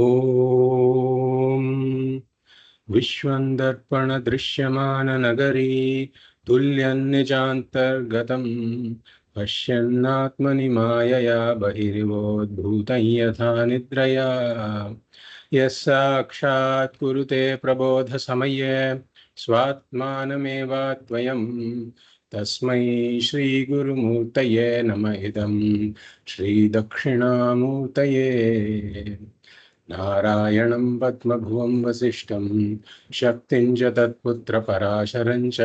ॐ विश्वन्दर्पण दृश्यमान नगरी तुल्यन्निजान्तर्गतम् पश्यन्नात्मनि मायया बहिर्वोद्भूतं यथा निद्रया यः साक्षात् कुरुते प्रबोधसमये स्वात्मानमेवाद्वयं तस्मै श्रीगुरुमूर्तये नम इदं श्रीदक्षिणामूर्तये नारायणं पद्मभुवं वसिष्ठं शक्तिं च तत्पुत्रपराशरं च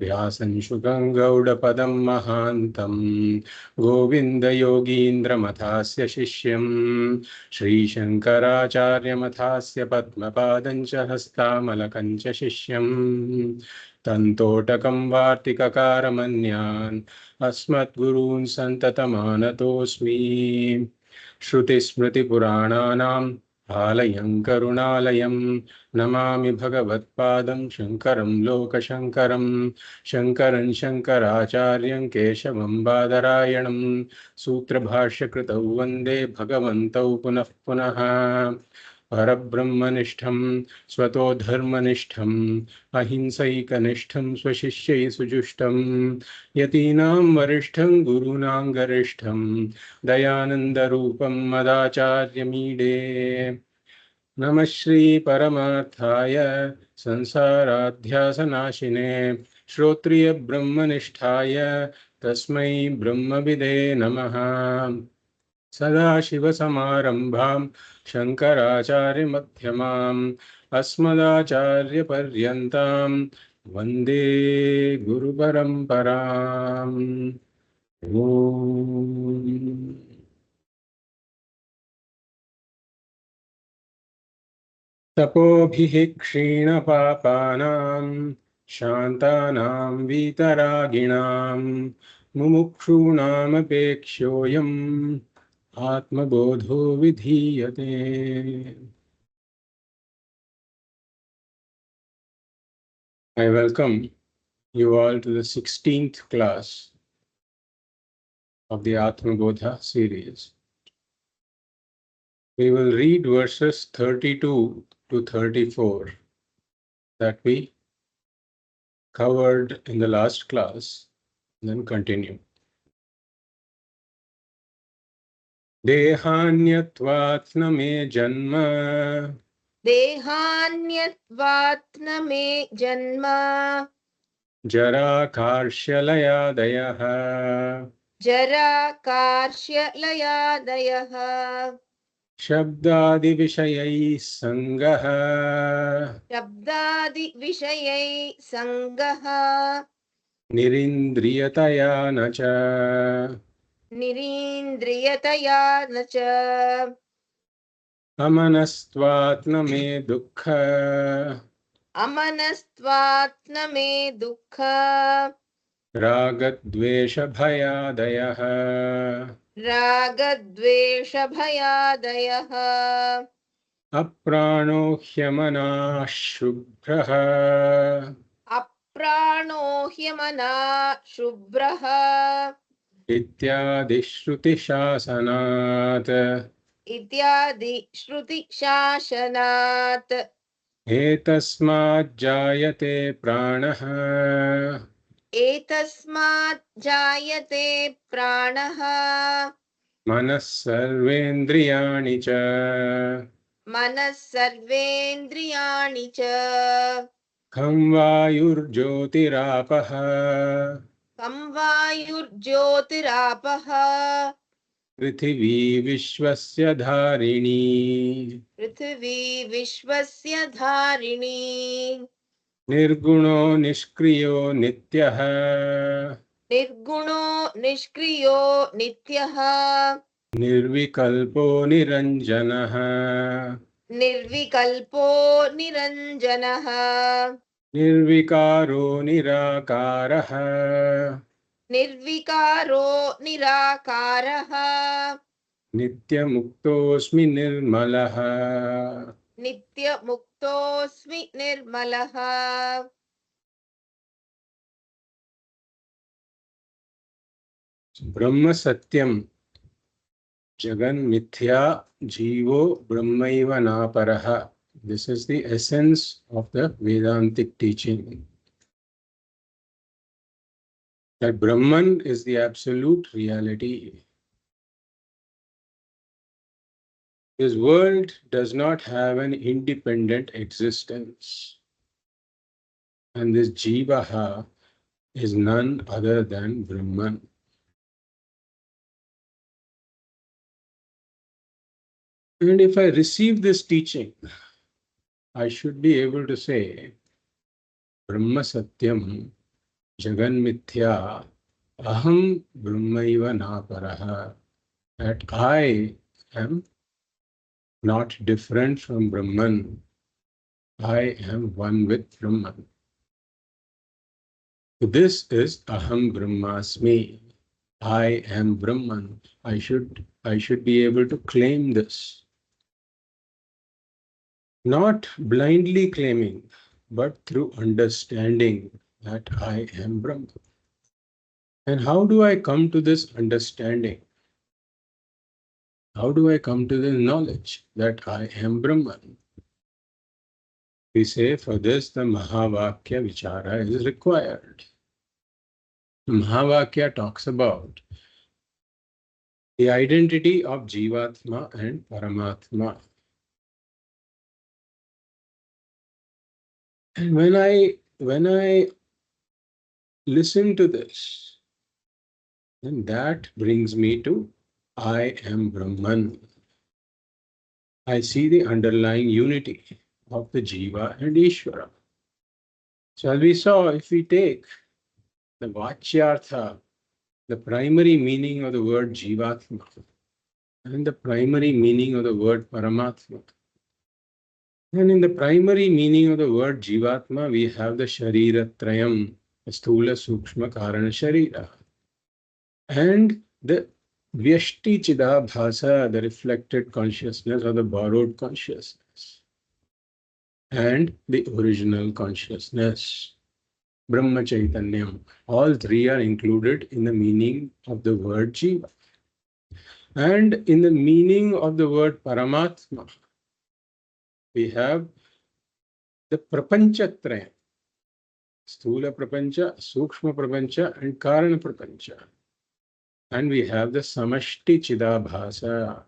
व्यासं शुकं गौडपदं महान्तं गोविन्दयोगीन्द्रमथास्य शिष्यं श्रीशङ्कराचार्यमथास्य पद्मपादं च हस्तामलकं च शिष्यं तन्तोटकं वार्तिककारमन्यान् अस्मद्गुरून् सन्ततमानतोऽस्मि श्रुतिस्मृतिपुराणानाम् आलयं करुणालयं नमामि भगवत्पादं शङ्करं लोकशङ्करं शङ्करं शङ्कराचार्यं केशवं बादरायणं सूत्रभाष्यकृतौ वन्दे भगवन्तौ पुनः पुनः परब्रह्मनिष्ठं स्वतो धर्मनिष्ठम् अहिंसैकनिष्ठं स्वशिष्यै सुजुष्टं यतीनां वरिष्ठं गुरूणां गरिष्ठं दयानन्दरूपं मदाचार्यमीडे नमः श्री परमार्थाय संसाराध्यासनाशिने श्रोत्रियब्रह्मनिष्ठाय तस्मै ब्रह्मविदे नमः सदाशिवसमारम्भां शङ्कराचार्यमध्यमाम् अस्मदाचार्यपर्यन्तां वन्दे गुरुपरम्पराम् ॐ तपोभिः क्षीणपापानां शान्तानां वीतरागिणां मुमुक्षूणामपेक्ष्योऽयम् आत्मबोधो विधीयते। I welcome you all to the 16th class of the Atma Bodha series. We will read verses 32 to 34 that we covered in the last class, and then continue. Dehanyatvatna me janma देहान्यत्वात्न मे जन्म जरा कार्श्यलयादयः जरा कार्श्यलयादयः शब्दादिविषयैः सङ्गः शब्दादिविषयै सङ्गः निरिन्द्रियतया न च निरीन्द्रियतया न च अमनस्त्वात्न मे दुःख अमनस्त्वात्न मे दुःख रागद्वेषभयादयः रागद्वेषभयादयः अप्राणो ह्यमनाः शुभ्रः अप्राणो ह्यमना शुभ्रः इत्यादि श्रुतिशासनात् इत्यादि श्रुतिशासनात् एतस्माज्जायते प्राणः एतस्मात् जायते प्राणः मनः सर्वेन्द्रियाणि च मनः सर्वेन्द्रियाणि च खं वायुर्ज्योतिरापः कं वायुर्ज्योतिरापः पृथिवी विश्वस्य धारिणी पृथिवी विश्वस्य धारिणी निर्गुणो निष्क्रियो नित्यः निर्गुणो निष्क्रियो नित्यः निर्विकल्पो निरञ्जनः निर्विकल्पो निरञ्जनः निर्विकारो निराकारः निर्विकारो निराकारः नित्यमुक्तोऽस्मि निर्मलः नित्यमुक्तोऽस्मि निर्मलः ब्रह्म सत्यम Jagan Mithya Jivo Brahmaiva Naparaha. This is the essence of the Vedantic teaching. That Brahman is the absolute reality. This world does not have an independent existence. And this Jivaha is none other than Brahman. And if I receive this teaching, I should be able to say, Brahma Satyam, Jagan Mithya, Aham Brahmaiva Naparaha, that I am not different from Brahman. I am one with Brahman. This is Aham Brahmasmi. I am Brahman. I should be able to claim this. Not blindly claiming, but through understanding that I am Brahman. And how do I come to this understanding? How do I come to the knowledge that I am Brahman? We say for this the Mahavakya Vichara is required. Mahavakya talks about the identity of Jivatma and Paramatma. And when I listen to this, then that brings me to I am Brahman. I see the underlying unity of the Jiva and Ishvara. So as we saw, if we take the Vachyartha, the primary meaning of the word Jivatma, and the primary meaning of the word Paramatma, and in the primary meaning of the word Jivatma, we have the Sharira Trayam, the Sthula Sukshma Karana Sharira, and the Vyashti Chidabhasa, the reflected consciousness or the borrowed consciousness, and the original consciousness, Brahma Chaitanyam. All three are included in the meaning of the word Jiva. And in the meaning of the word Paramatma, we have the Prapanchatraya, Sthula Prapancha, Sukshma Prapancha, and Karana Prapancha. And we have the Samashti Chidabhasa,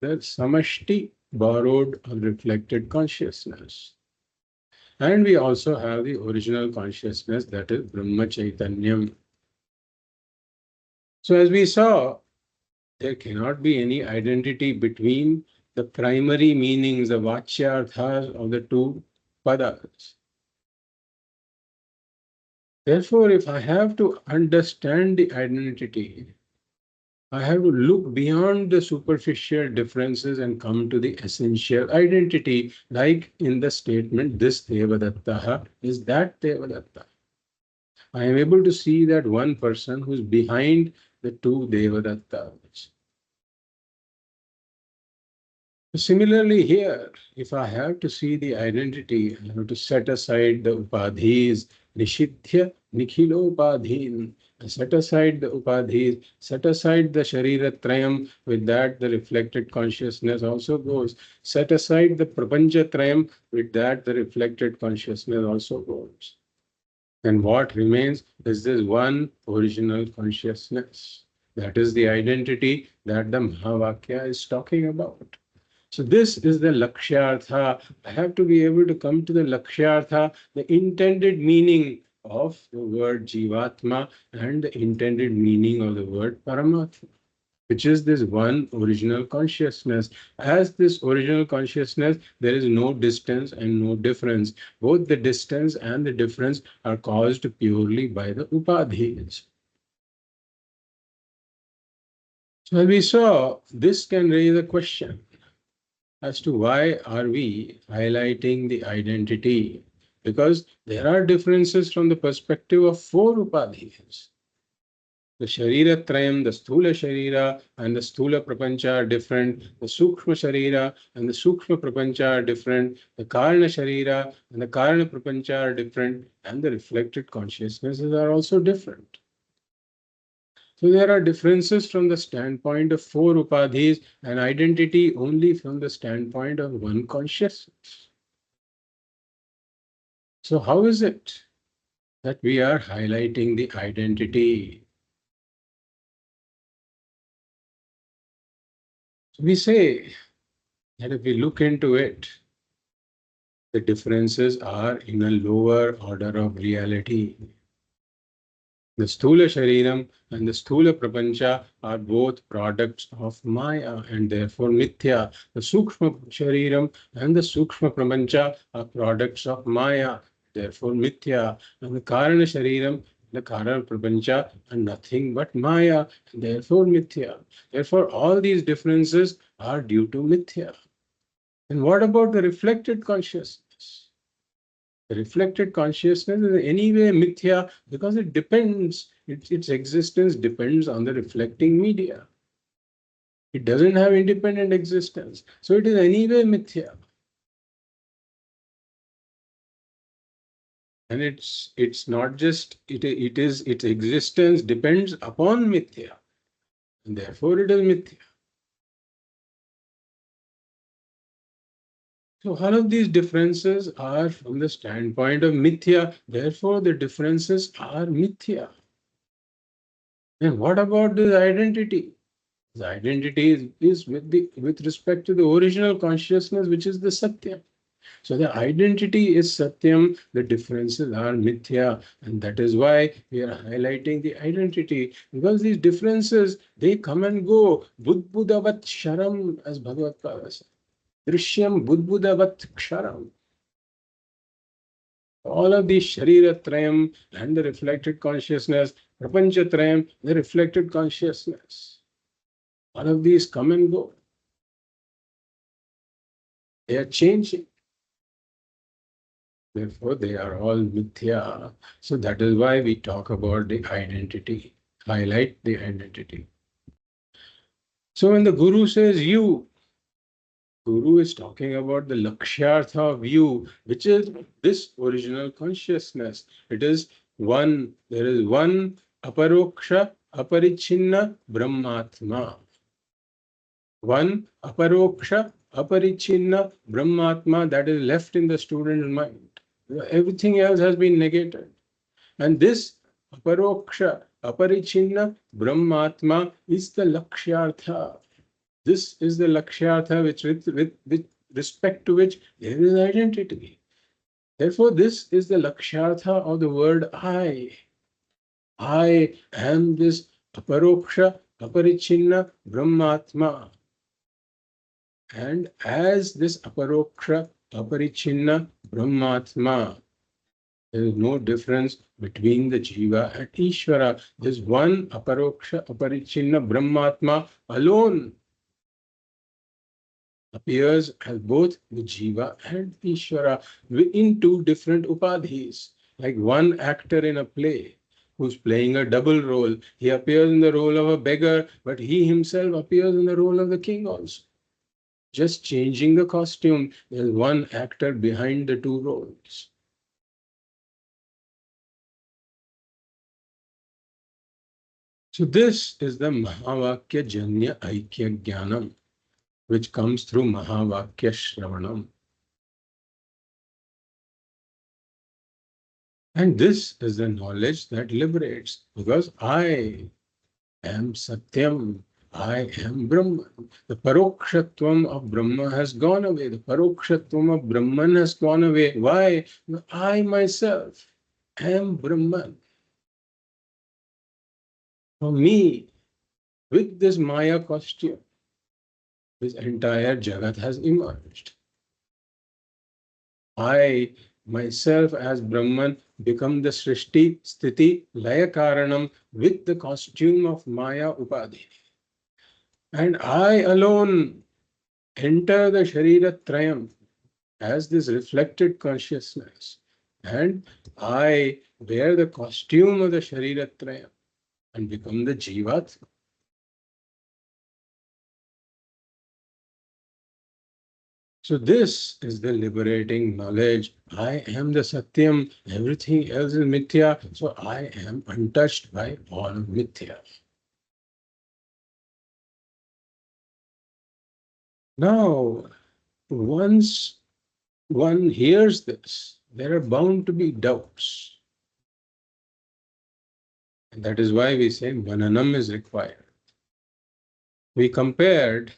the Samashti borrowed or reflected consciousness. And we also have the original consciousness, that is Brahma Chaitanyam. So as we saw, there cannot be any identity between the primary meanings, the Vachyarthas of the two padas. Therefore, if I have to understand the identity, I have to look beyond the superficial differences and come to the essential identity, like in the statement, this Devadatta is that Devadatta. I am able to see that one person who is behind the two Devadattas. Similarly here, if I have to see the identity, I have to set aside the upadhis, nishidhya nikhilo upadhin. Set aside the upadhis, set aside the sharira trayam, with that the reflected consciousness also goes. Set aside the prapancha trayam, with that the reflected consciousness also goes. And what remains is this one original consciousness. That is the identity that the Mahavakya is talking about. So this is the Lakshyartha. I have to be able to come to the Lakshyartha, the intended meaning of the word Jivatma and the intended meaning of the word Paramatma, which is this one original consciousness. As this original consciousness, there is no distance and no difference. Both the distance and the difference are caused purely by the upadhis. So as we saw, this can raise a question as to why are we highlighting the identity, because there are differences from the perspective of four upadhis. The Sharira Trayam, the Sthula Sharira and the Sthula Prapancha are different. The Sukshma Sharira and the Sukshma Prapancha are different. The Karana Sharira and the Karana Prapancha are different. And the reflected consciousnesses are also different. So there are differences from the standpoint of four upadhis and identity only from the standpoint of one consciousness. So how is it that we are highlighting the identity? So we say that if we look into it, the differences are in a lower order of reality. The Sthula Shariram and the Sthula Prapancha are both products of Maya and therefore Nitya. The Sukshma Shariram and the Sukshma Prapancha are products of Maya, therefore Nitya. And the Karana Shariram, the Karana Prapancha are nothing but Maya, therefore Nitya. Therefore, all these differences are due to Nitya. And what about the reflected consciousness? The reflected consciousness is anyway mithya because it depends, its existence depends on the reflecting media. It doesn't have independent existence. So it is anyway mithya. And it's not just it is its existence depends upon mithya. And therefore it is mithya. So all of these differences are from the standpoint of mithya. Therefore the differences are mithya. And what about this identity? The identity is with respect to the original consciousness, which is the Satyam. So the identity is Satyam, the differences are Mithya, and that is why we are highlighting the identity, because these differences, they come and go. Budbudavat Sharam, as Bhagavad Gita says. Drishyam Budbudavat Ksharam. All of these Sharira Trayam and the reflected consciousness, Prapancha Trayam, the reflected consciousness. All of these come and go. They are changing. Therefore, they are all mithya. So that is why we talk about the identity, highlight the identity. So when the Guru says you, Guru is talking about the lakshyartha of you, which is this original consciousness. It is one, there is one aparoksha, aparichinna brahmatma. One aparoksha, aparichinna brahmatma that is left in the student's mind. Everything else has been negated. And this aparoksha, aparichinna brahmatma is the lakshyartha. This is the lakshyartha with respect to which there is identity. Therefore, this is the lakshyartha of the word I. I am this aparoksha, aparichinna brahmatma. And as this aparoksha, aparichinna brahmatma, there is no difference between the jiva and Ishvara. This one aparoksha, aparichinna brahmatma alone appears as both the jiva and Ishvara in two different upadhis. Like one actor in a play who's playing a double role. He appears in the role of a beggar, but he himself appears in the role of the king also. Just changing the costume, there's one actor behind the two roles. So this is the Mahavakya Janya Aikya Jnanam, which comes through Mahavakya Shravanam. And this is the knowledge that liberates, because I am Satyam, I am Brahman. The Parokshatvam of Brahma has gone away. The Parokshatvam of Brahman has gone away. Why? I myself am Brahman. For me, with this Maya costume, this entire Jagat has emerged. I myself as Brahman become the Srishti, Sthiti, Laya Karanam with the costume of Maya Upadhi. And I alone enter the Sharira Trayam as this reflected consciousness. And I wear the costume of the Sharira Trayam and become the Jivatma. So this is the liberating knowledge. I am the Satyam, everything else is Mithya, so I am untouched by all Mithya. Now, once one hears this, there are bound to be doubts. And that is why we say mananam is required. We compared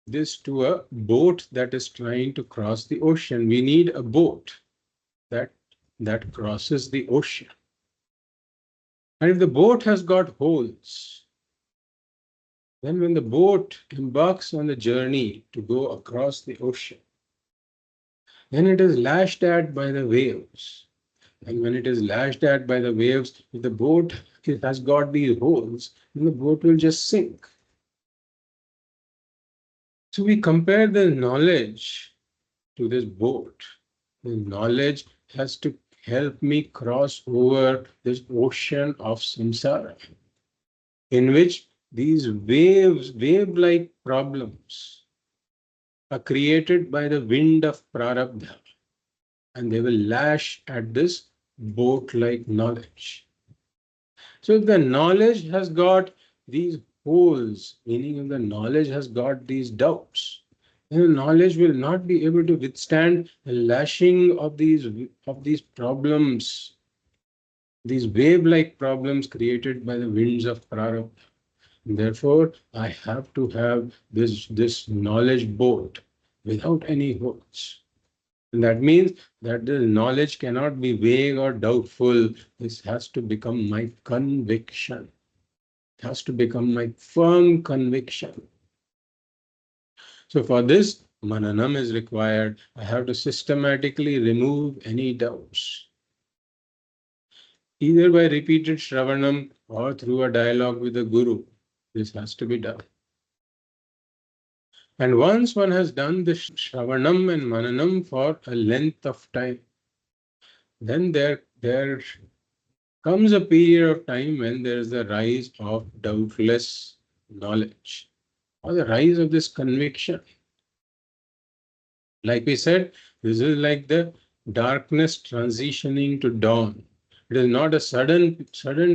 this to a boat that is trying to cross the ocean. We need a boat that, that crosses the ocean. And if the boat has got holes, then when the boat embarks on the journey to go across the ocean, then it is lashed at by the waves. And when it is lashed at by the waves, if the boat has got these holes, then the boat will just sink. So we compare the knowledge to this boat. The knowledge has to help me cross over this ocean of samsara, in which these waves, wave-like problems, are created by the wind of prarabdha, and they will lash at this boat-like knowledge. So if the knowledge has got these holes, meaning if the knowledge has got these doubts, then the knowledge will not be able to withstand the lashing of these problems, these wave-like problems created by the winds of prarabdha. Therefore, I have to have this knowledge boat without any holes. And that means that the knowledge cannot be vague or doubtful. This has to become my conviction. It has to become my firm conviction. So for this, mananam is required. I have to systematically remove any doubts, either by repeated shravanam or through a dialogue with the guru. This has to be done. And once one has done the shravanam and mananam for a length of time, then there comes a period of time when there is the rise of doubtless knowledge, or the rise of this conviction. Like we said, this is like the darkness transitioning to dawn. It is not a sudden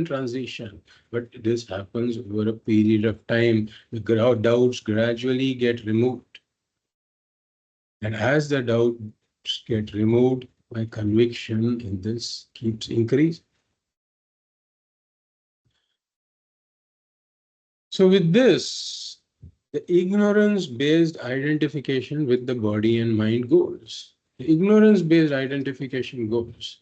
transition, but this happens over a period of time. The doubts gradually get removed. And as the doubts get removed, my conviction in this keeps increasing. So with this, the ignorance-based identification with the body and mind goes. The ignorance-based identification goes.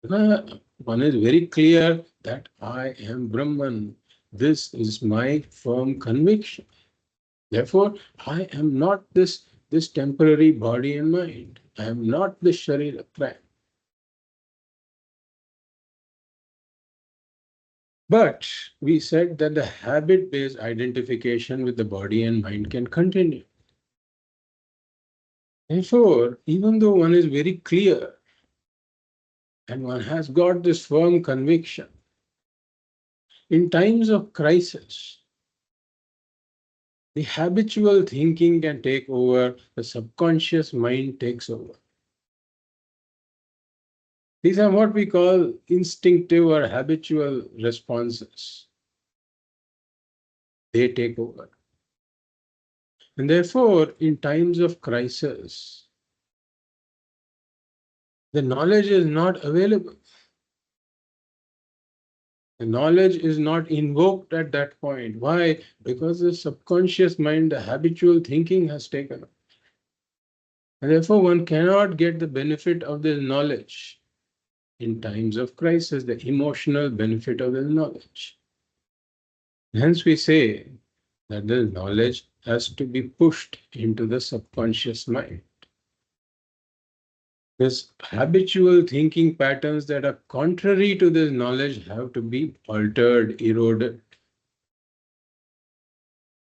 One is very clear that I am Brahman. This is my firm conviction. Therefore, I am not this temporary body and mind. I am not this Sharira Trap. But we said that the habit-based identification with the body and mind can continue. Therefore, even though one is very clear and one has got this firm conviction, in times of crisis, the habitual thinking can take over, the subconscious mind takes over. These are what we call instinctive or habitual responses. They take over. And therefore, in times of crisis, the knowledge is not available. The knowledge is not invoked at that point. Why? Because the subconscious mind, the habitual thinking has taken up. And therefore, one cannot get the benefit of this knowledge in times of crisis, the emotional benefit of the knowledge. Hence, we say that the knowledge has to be pushed into the subconscious mind. This habitual thinking patterns that are contrary to this knowledge have to be altered, eroded.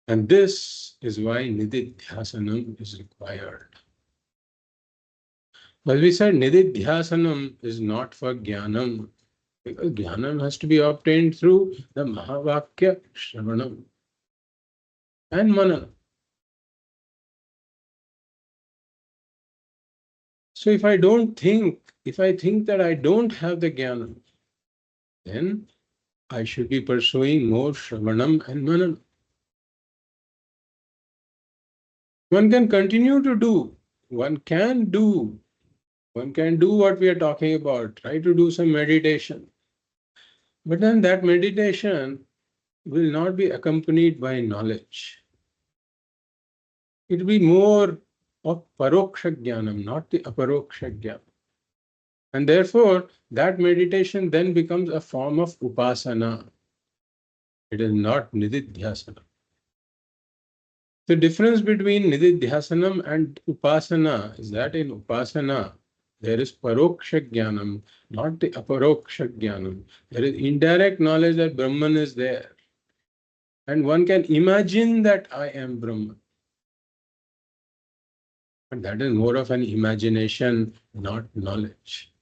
And this is why Nididhyāsanam is required. But we said Nididhyāsanam is not for Jnanam, because Jnanam has to be obtained through the Mahavakya Shravanam and Mananam. So if I think that I don't have the Jnanam, then I should be pursuing more Shravanam and Mananam. One can continue to do. One can do. One can do what we are talking about. Try to do some meditation. But then that meditation will not be accompanied by knowledge. It will be more of paroksha jnanam, not the aparoksha jnanam. And therefore, that meditation then becomes a form of upasana. It is not nididhyāsanam. The difference between nididhyāsanam and upasana is that in upasana, there is paroksha jnanam, not the aparoksha jnanam. There is indirect knowledge that Brahman is there. And one can imagine that I am Brahman. But that is more of an imagination, not knowledge.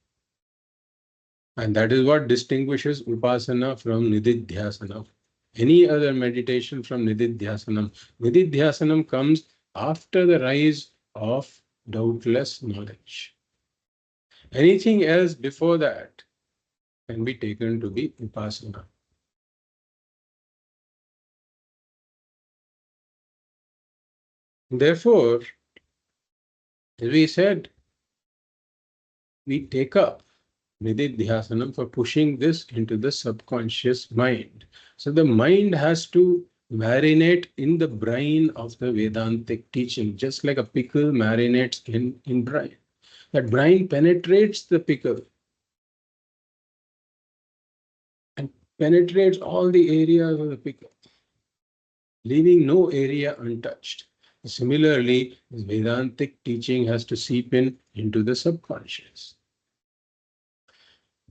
And that is what distinguishes upasana from nididhyāsanam. Any other meditation from nididhyāsanam. Nididhyāsanam comes after the rise of doubtless knowledge. Anything else before that can be taken to be upasana. Therefore, as we said, we take up Nididhyāsanam for pushing this into the subconscious mind. So the mind has to marinate in the brine of the Vedantic teaching, just like a pickle marinates in brine. That brine penetrates the pickle and penetrates all the areas of the pickle, leaving no area untouched. Similarly, Vedantic teaching has to seep in into the subconscious.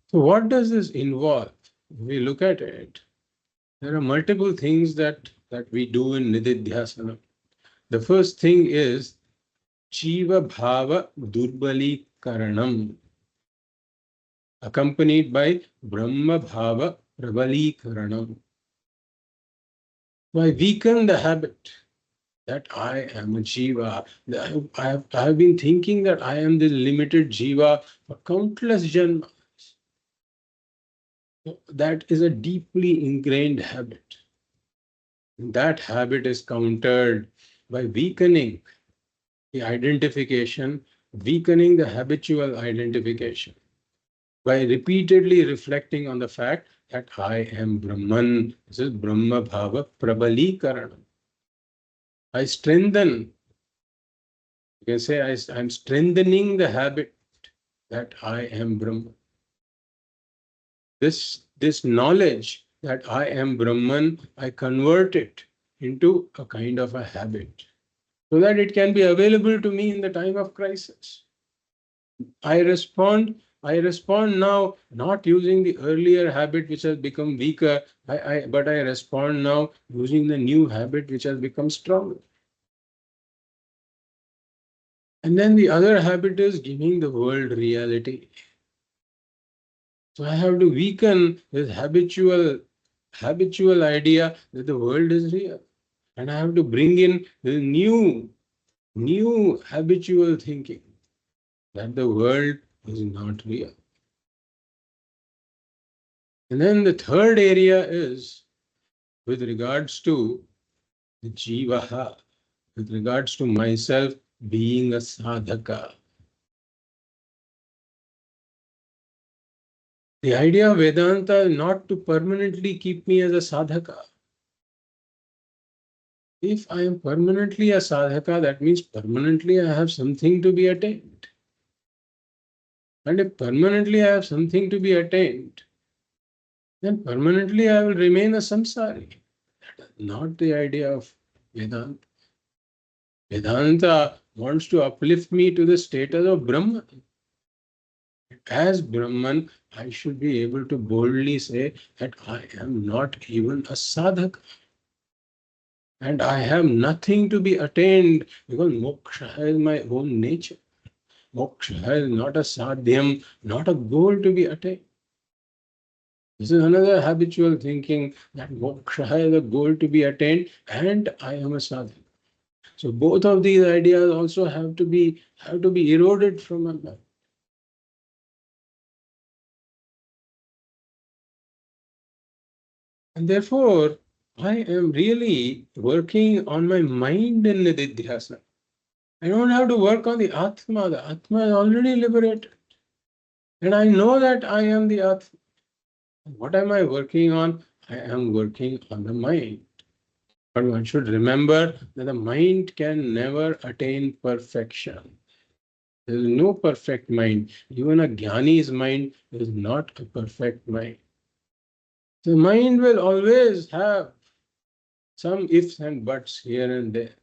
So what does this involve? If we look at it, there are multiple things that we do in Nididhyāsanam. The first thing is Jiva Bhava Durbali Karanam, accompanied by Brahma Bhava Prabali Karanam. So I weaken the habit that I am a Jiva. I have been thinking that I am this limited Jiva for countless janmas. That is a deeply ingrained habit. That habit is countered by weakening the identification, weakening the habitual identification, by repeatedly reflecting on the fact that I am Brahman. This is Brahma Bhava Prabalīkarana. I strengthen, you can say I'm strengthening the habit that I am Brahman. This knowledge that I am Brahman, I convert it into a kind of a habit, so that it can be available to me in the time of crisis. I respond now not using the earlier habit which has become weaker, but I respond now using the new habit which has become stronger. And then the other habit is giving the world reality. So I have to weaken this habitual idea that the world is real. And I have to bring in the new habitual thinking that the world is not real. And then the third area is with regards to the jivaha, with regards to myself being a sadhaka. The idea of Vedanta is not to permanently keep me as a sadhaka. If I am permanently a sadhaka, that means permanently I have something to be attained. And if permanently I have something to be attained, then permanently I will remain a samsari. That is not the idea of Vedanta. Vedanta wants to uplift me to the status of Brahman. As Brahman, I should be able to boldly say that I am not even a sadhaka. And I have nothing to be attained because moksha is my own nature. Moksha is not a sadhyam, not a goal to be attained. This is another habitual thinking that moksha is a goal to be attained and I am a sadhaka. So both of these ideas also have to be eroded from my mind. And therefore, I am really working on my mind in Nididhyāsanam. I don't have to work on the Atma. The Atma is already liberated. And I know that I am the Atma. What am I working on? I am working on the mind. But one should remember that the mind can never attain perfection. There is no perfect mind. Even a jnani's mind is not a perfect mind. The mind will always have some ifs and buts here and there.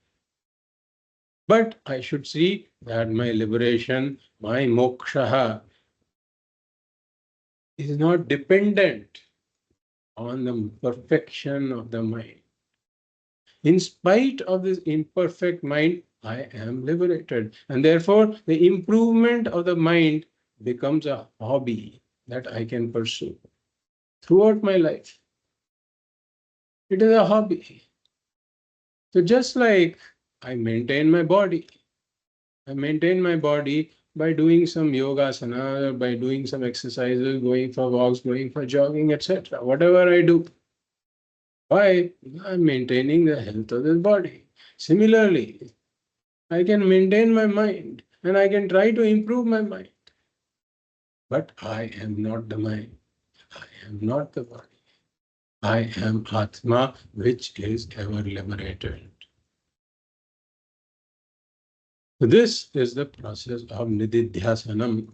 But I should see that my liberation, my moksha, is not dependent on the perfection of the mind. In spite of this imperfect mind, I am liberated. And therefore, the improvement of the mind becomes a hobby that I can pursue throughout my life. It is a hobby. So just like I maintain my body, I maintain my body by doing some yogasana, by doing some exercises, going for walks, going for jogging, etc. Whatever I do. Why? I'm maintaining the health of this body. Similarly, I can maintain my mind and I can try to improve my mind. But I am not the mind. I am not the body. I am Atma, which is ever liberated. So this is the process of Nididhyāsanam.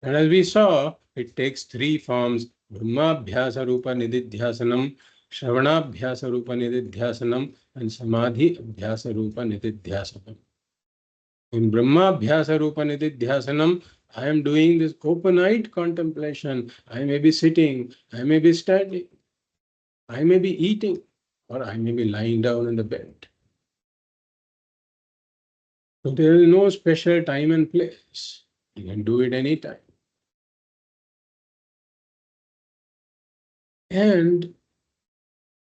And as we saw, it takes three forms: Brahmabhyasa Rupa Nididhyāsanam, Shravanabhyasa Rupa Nididhyāsanam, and Samadhi Abhyasa Rupa Nididhyāsanam. In Brahmabhyasa Rupa Nididhyāsanam, I am doing this open-eyed contemplation. I may be sitting, I may be standing, I may be eating, or I may be lying down in the bed. So there is no special time and place. You can do it anytime. And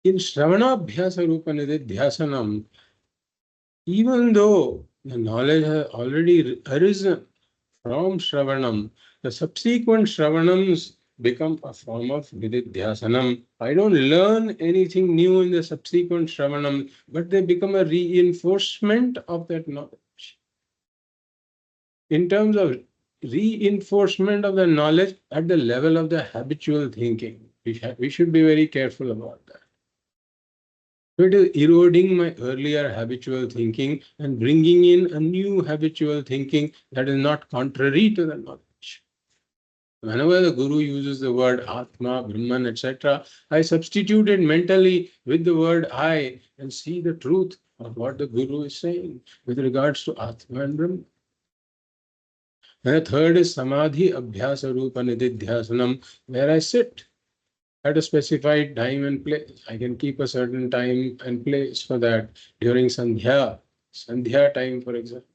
in Shravanabhyasa Rupa Nididhyāsanam, even though the knowledge has already arisen from Shravanam, the subsequent Shravanams become a form of Nididhyāsanam. I don't learn anything new in the subsequent Shravanam, but they become a reinforcement of that knowledge. In terms of reinforcement of the knowledge at the level of the habitual thinking, we should be very careful about that. It is eroding my earlier habitual thinking and bringing in a new habitual thinking that is not contrary to the knowledge. Whenever the Guru uses the word Atma, Brahman, etc., I substitute it mentally with the word I and see the truth of what the Guru is saying with regards to Atma and Brahman. And the third is Samadhi Abhyasa Rupa Nididhyāsanam, where I sit at a specified time and place. I can keep a certain time and place for that during Sandhya time, for example.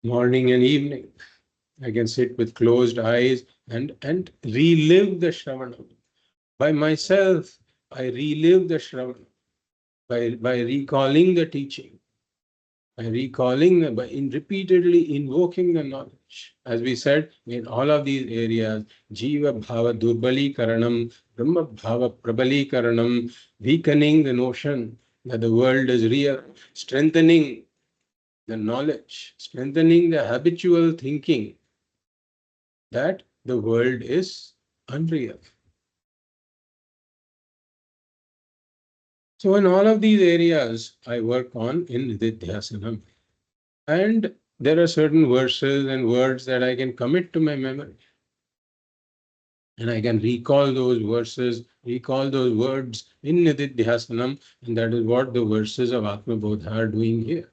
Morning and evening. I can sit with closed eyes and relive the Shravanam. By myself, I relive the Shravanam by recalling the teaching, by repeatedly invoking the knowledge. As we said, in all of these areas, Jiva Bhava Durbali Karanam, Brahma Bhava Prabali Karanam, weakening the notion that the world is real, strengthening the knowledge, strengthening the habitual thinking that the world is unreal. So in all of these areas, I work on in Nididhyāsanam. And there are certain verses and words that I can commit to my memory. And I can recall those verses, recall those words in Nididhyāsanam, and that is what the verses of Atma Bodha are doing here.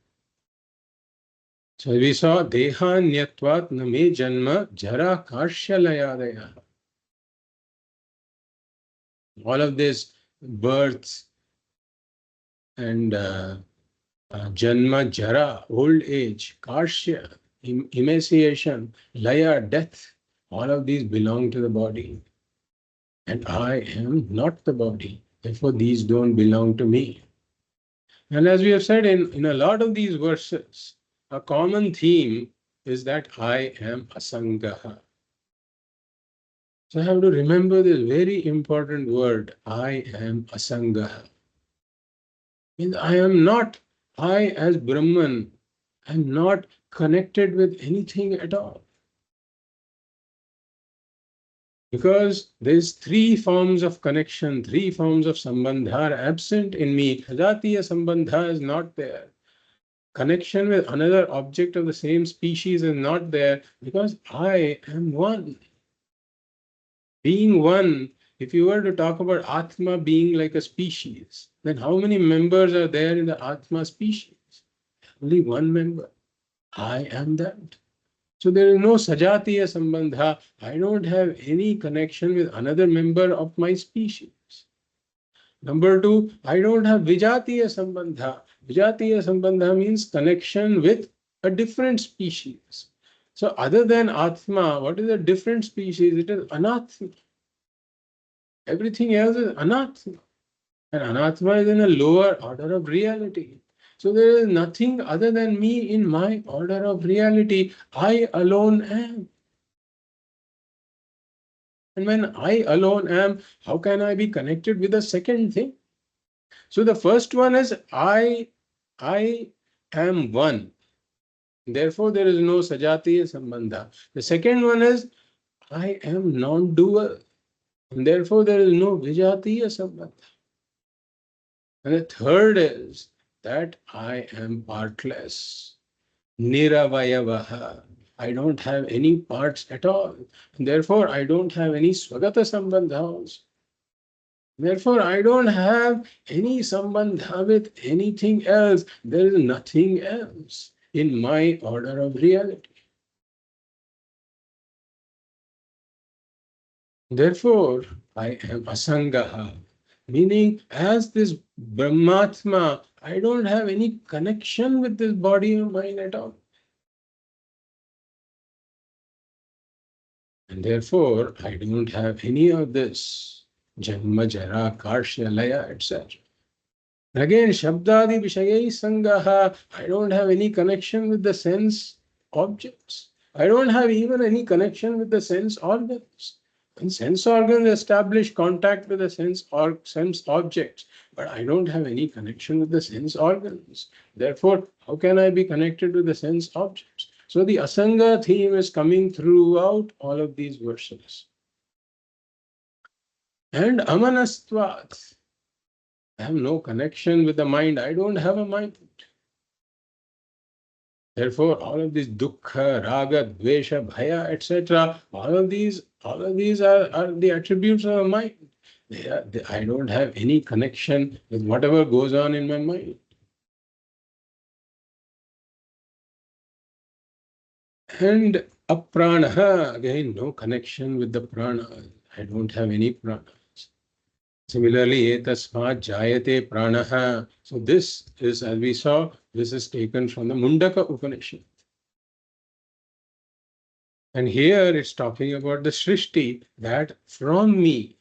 So we saw Deha Nyatvat Name Janma Jara Karshalayadaya. All of this births and Janma Jara, old age, Karshya, emaciation, Laya, death, all of these belong to the body. And I am not the body. Therefore, these don't belong to me. And as we have said in a lot of these verses, a common theme is that I am asangaha. So I have to remember this very important word, I am asangaha. Means I am not I as Brahman am not connected with anything at all. Because there's three forms of connection, three forms of sambandha are absent in me. Sajatiya sambandha is not there. Connection with another object of the same species is not there because I am one. Being one, if you were to talk about Atma being like a species, then how many members are there in the Atma species? Only one member. I am that. So there is no sajatiya sambandha. I don't have any connection with another member of my species. Number two, I don't have vijatiya sambandha. Vijatiya sambandha means connection with a different species. So other than Atma, what is a different species? It is anatma. Everything else is anatma. And anatma is in a lower order of reality. So there is nothing other than me in my order of reality. I alone am. And when I alone am, how can I be connected with the second thing? So the first one is I am one. Therefore, there is no sajatiya sambandha. The second one is I am non-dual. And therefore, there is no vijatiya sambandha. And the third is that I am partless. Niravayavaha. I don't have any parts at all. And therefore, I don't have any swagata sambandha also. Therefore, I don't have any sambandha with anything else. There is nothing else in my order of reality. Therefore, I am asangaha, meaning as this Brahmatma, I don't have any connection with this body or mind at all. And therefore, I don't have any of this Janma, Jara, Karshya, Laya, etc. Again, Shabdadi Vishayai Sangaha, I don't have any connection with the sense objects. I don't have even any connection with the sense organs. And sense organs establish contact with the sense objects, but I don't have any connection with the sense organs. Therefore, how can I be connected with the sense objects? So the Asanga theme is coming throughout all of these verses. And Amanastvat. I have no connection with the mind. I don't have a mind. Therefore, all of these dukkha, raga, dvesha, bhaya, etc., all of these are the attributes of the mind. I don't have any connection with whatever goes on in my mind. And apranaha, again, no connection with the prana. I don't have any prana. Similarly, etasmat jayate pranaha. So this is, as we saw, this is taken from the Mundaka Upanishad. And here it's talking about the Srishti, that from me,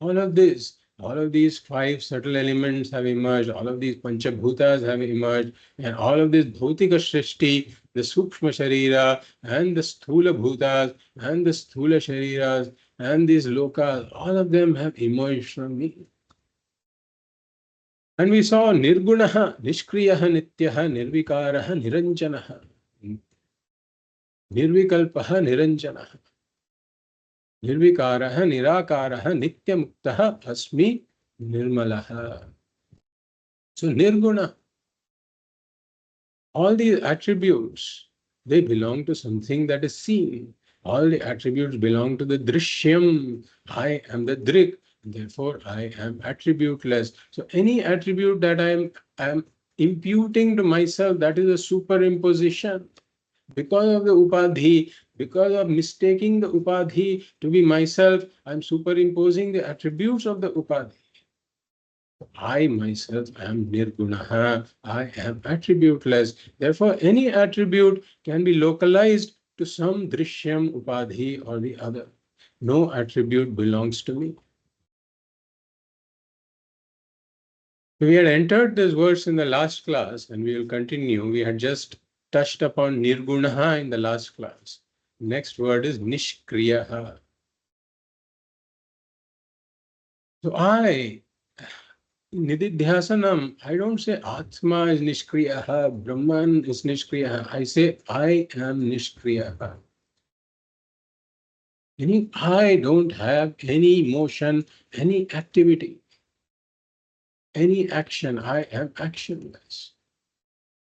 all of these five subtle elements have emerged, all of these Panchabhutas have emerged, and all of this Bhautika Srishti, the Sukshma Sharira, and the Sthula Bhutas, and the Sthula Shariras, and these Lokas, all of them have emerged from me. And we saw Nirguṇa, Niṣkriya, Nitya, Nirvikāra, Niranjana, Nirvikalpa, Niranjana. Nirvikāra, Nirākāra, Nityamukta, Asmi, Nirmala. So Nirguṇa, all these attributes, they belong to something that is seen. All the attributes belong to the Drishyam. I am the Drik, therefore I am attributeless. So any attribute that I am imputing to myself, that is a superimposition. Because of the upadhi, because of mistaking the upadhi to be myself, I'm superimposing the attributes of the upadhi. I myself am nirgunaha, I am attributeless. Therefore, any attribute can be localized to some drishyam upadhi or the other. No attribute belongs to me. We had entered this verse in the last class and we will continue. We had just touched upon nirgunaha in the last class. Next word is Niṣkriya. So I Nididhyāsanam, I don't say Atma is Niṣkriya, Brahman is Niṣkriya. I say I am Niṣkriya. Meaning I don't have any motion, any activity, any action. I am actionless.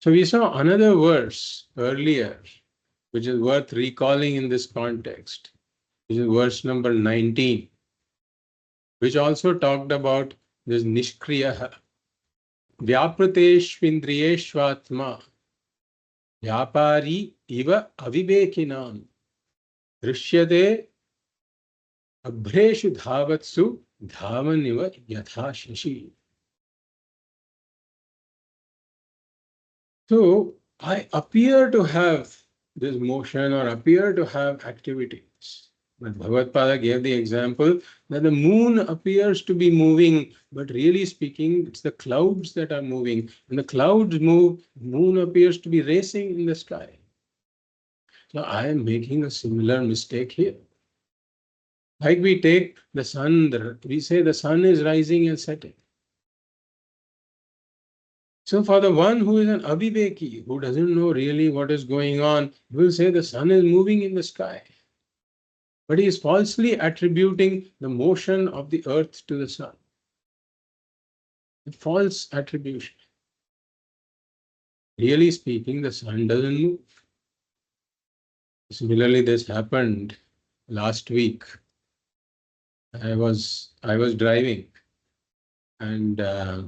So we saw another verse earlier, which is worth recalling in this context, which is verse number 19, which also talked about this Niṣkriya. Vyaprateshvindriyeshvatma Vyapari iva avivekinam drishyate abhreshu dhavatsu dhamaniva yatha shashi. So I appear to have this motion or appear to have activities. But Bhagavad gave the example that the moon appears to be moving, but really speaking, it's the clouds that are moving. When the clouds move, the moon appears to be racing in the sky. So I am making a similar mistake here. Like we take the sun, we say the sun is rising and setting. So for the one who is an aviveki, who doesn't know really what is going on, he will say the sun is moving in the sky. But he is falsely attributing the motion of the earth to the sun. A false attribution. Really speaking, the sun doesn't move. Similarly, this happened last week. I was driving, and I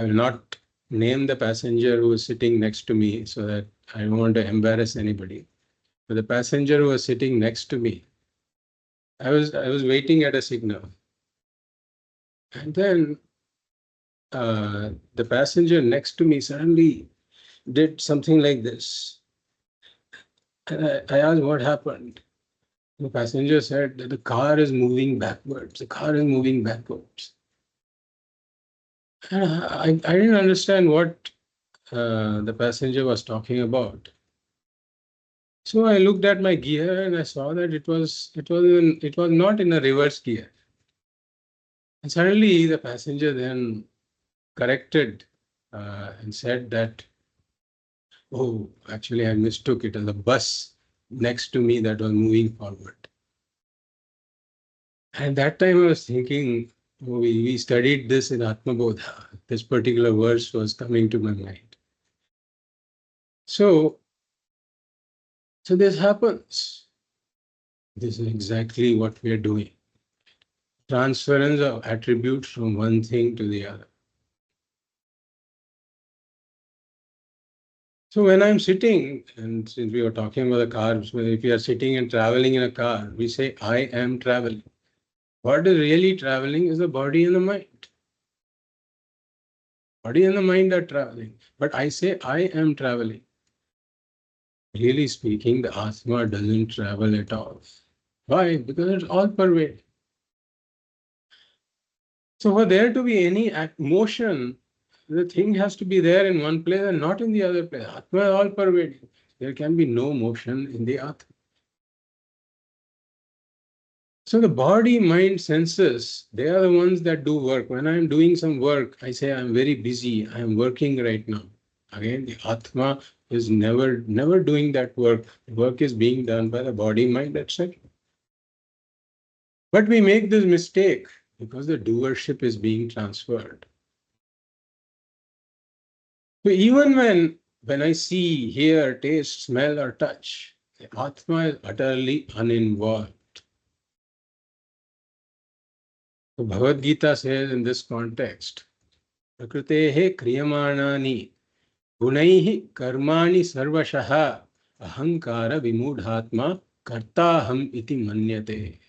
will not name the passenger who was sitting next to me so that I don't want to embarrass anybody. But the passenger who was sitting next to me, I was waiting at a signal, and then the passenger next to me suddenly did something like this, and I asked what happened. The passenger said that the car is moving backwards. The car is moving backwards. And I didn't understand what the passenger was talking about. So I looked at my gear and I saw that it was not in a reverse gear. And suddenly the passenger then corrected and said that, oh, actually I mistook it as a bus next to me that was moving forward. And that time I was thinking, oh, we studied this in Atma Bodha. This particular verse was coming to my mind. So this happens. This is exactly what we are doing. Transference of attributes from one thing to the other. So when I'm sitting, and since we were talking about the car, so if we are sitting and traveling in a car, we say, I am traveling. What is really traveling is the body and the mind. Body and the mind are traveling. But I say, I am traveling. Really speaking, the Atma doesn't travel at all. Why? Because it's all-pervading. So for there to be any motion, the thing has to be there in one place and not in the other place. Atma is all-pervading. There can be no motion in the Atma. So the body, mind, senses, they are the ones that do work. When I'm doing some work, I say I'm very busy, I'm working right now. Again, the Atma is never doing that work. The work is being done by the body, mind, etc. But we make this mistake because the doership is being transferred. So even when I see, hear, taste, smell, or touch, the Atma is utterly uninvolved. So Bhagavad Gita says in this context, Prakrutehe kriyamanani gunaihi karmani sarvashaha ahankara vimudhatma kartaham iti manyate.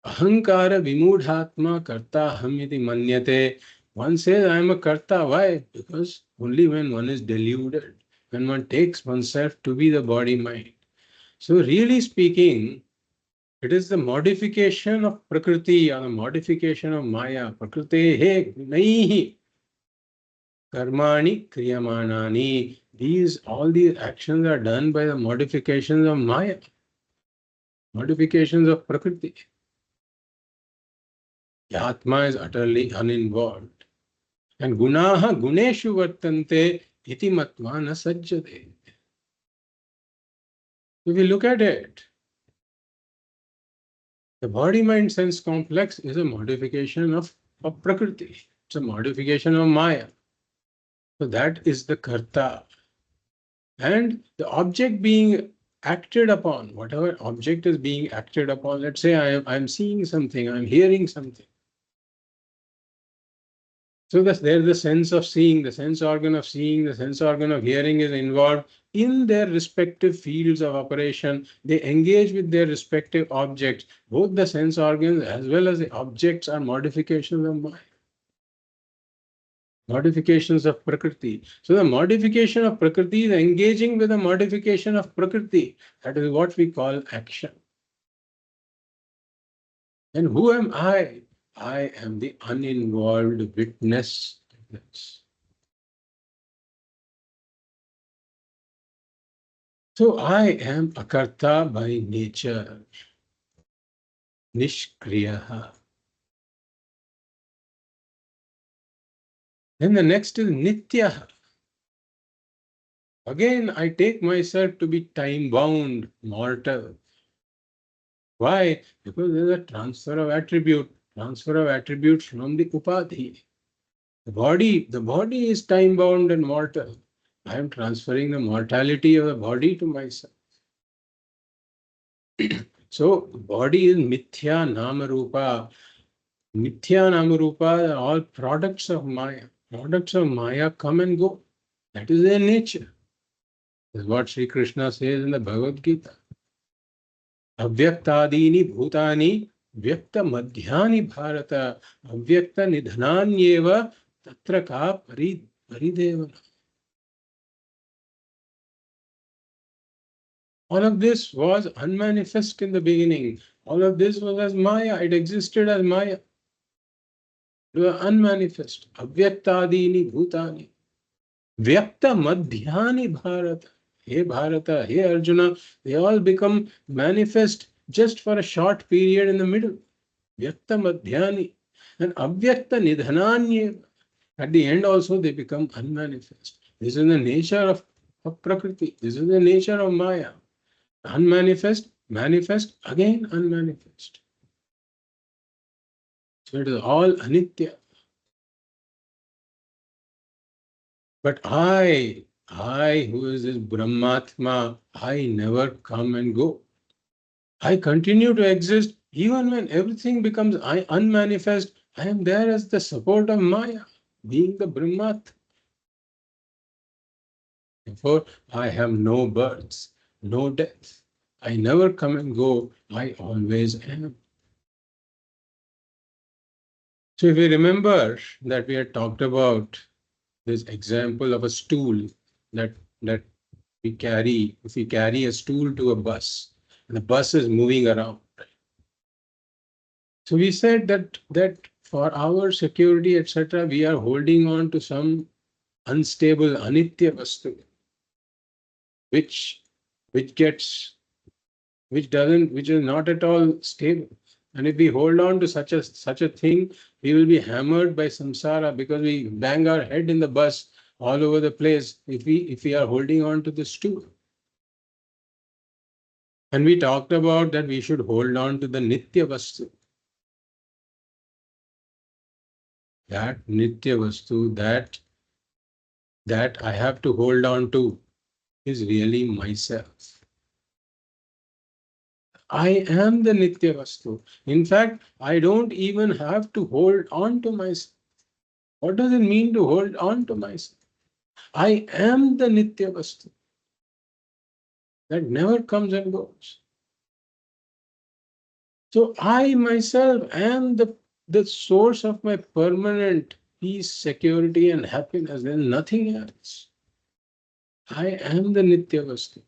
Ahankara vimudhatma kartaham iti manyate. One says, I am a karta. Why? Because only when one is deluded, when one takes oneself to be the body-mind. So really speaking, it is the modification of Prakriti or the modification of Maya. Prakritehe gunaihi karmani kriyamanani. All these actions are done by the modifications of Maya, modifications of Prakriti. The Atma is utterly uninvolved. And gunaha guneshu vartante iti matma na sajjate. If we look at it, the body-mind-sense complex is a modification of Prakriti. It's a modification of Maya. So that is the karta. And the object being acted upon, whatever object is being acted upon, let's say I'm seeing something, I'm hearing something. So there's the sense of seeing, the sense organ of seeing, the sense organ of hearing is involved in their respective fields of operation. They engage with their respective objects. Both the sense organs as well as the objects are modifications of mind. Modifications of Prakriti. So the modification of Prakriti is engaging with the modification of Prakriti. That is what we call action. And who am I? I am the uninvolved witness. So I am akarta by nature. Niṣkriya. Then the next is Nitya. Again, I take myself to be time-bound, mortal. Why? Because there is a transfer of attributes from the upadhi. The body is time-bound and mortal. I am transferring the mortality of the body to myself. So, body is mithya namarupa. Mithya namarupa are all products of Maya. Products of Maya come and go. That is their nature. That's what Sri Krishna says in the Bhagavad Gita. Avyaktadini bhutani vyakta madhyani bharata avyakta nidhananyeva tatra ka paridevana. All of this was unmanifest in the beginning. All of this was as Maya. It existed as Maya. It was unmanifest. Avyaktadini bhutani. Vyakta madhyani bharata. Hey Bharata, hey Arjuna, they all become manifest just for a short period in the middle. Vyakta madhyani. And avyakta nidhananya. At the end also they become unmanifest. This is the nature of Prakriti. This is the nature of Maya. Unmanifest, manifest, again unmanifest. So it is all anitya. But I who is this Brahmatma, I never come and go. I continue to exist even when everything becomes unmanifest. I am there as the support of Maya, being the Brahmat. Therefore, I have no births, no deaths. I never come and go. I always am. So if we remember that we had talked about this example of a stool that we carry, if we carry a stool to a bus, and the bus is moving around. So we said that for our security, etc., we are holding on to some unstable, anitya vastu, which is not at all stable. And if we hold on to such a thing, we will be hammered by samsara because we bang our head in the bus all over the place if we are holding on to the stool. And we talked about that we should hold on to the nitya vastu. That nitya vastu, that I have to hold on to is really myself. I am the nitya vastu. In fact, I don't even have to hold on to myself. What does it mean to hold on to myself? I am the nitya vastu. That never comes and goes. So I myself am the source of my permanent peace, security, and happiness. There is nothing else. I am the nitya vastu.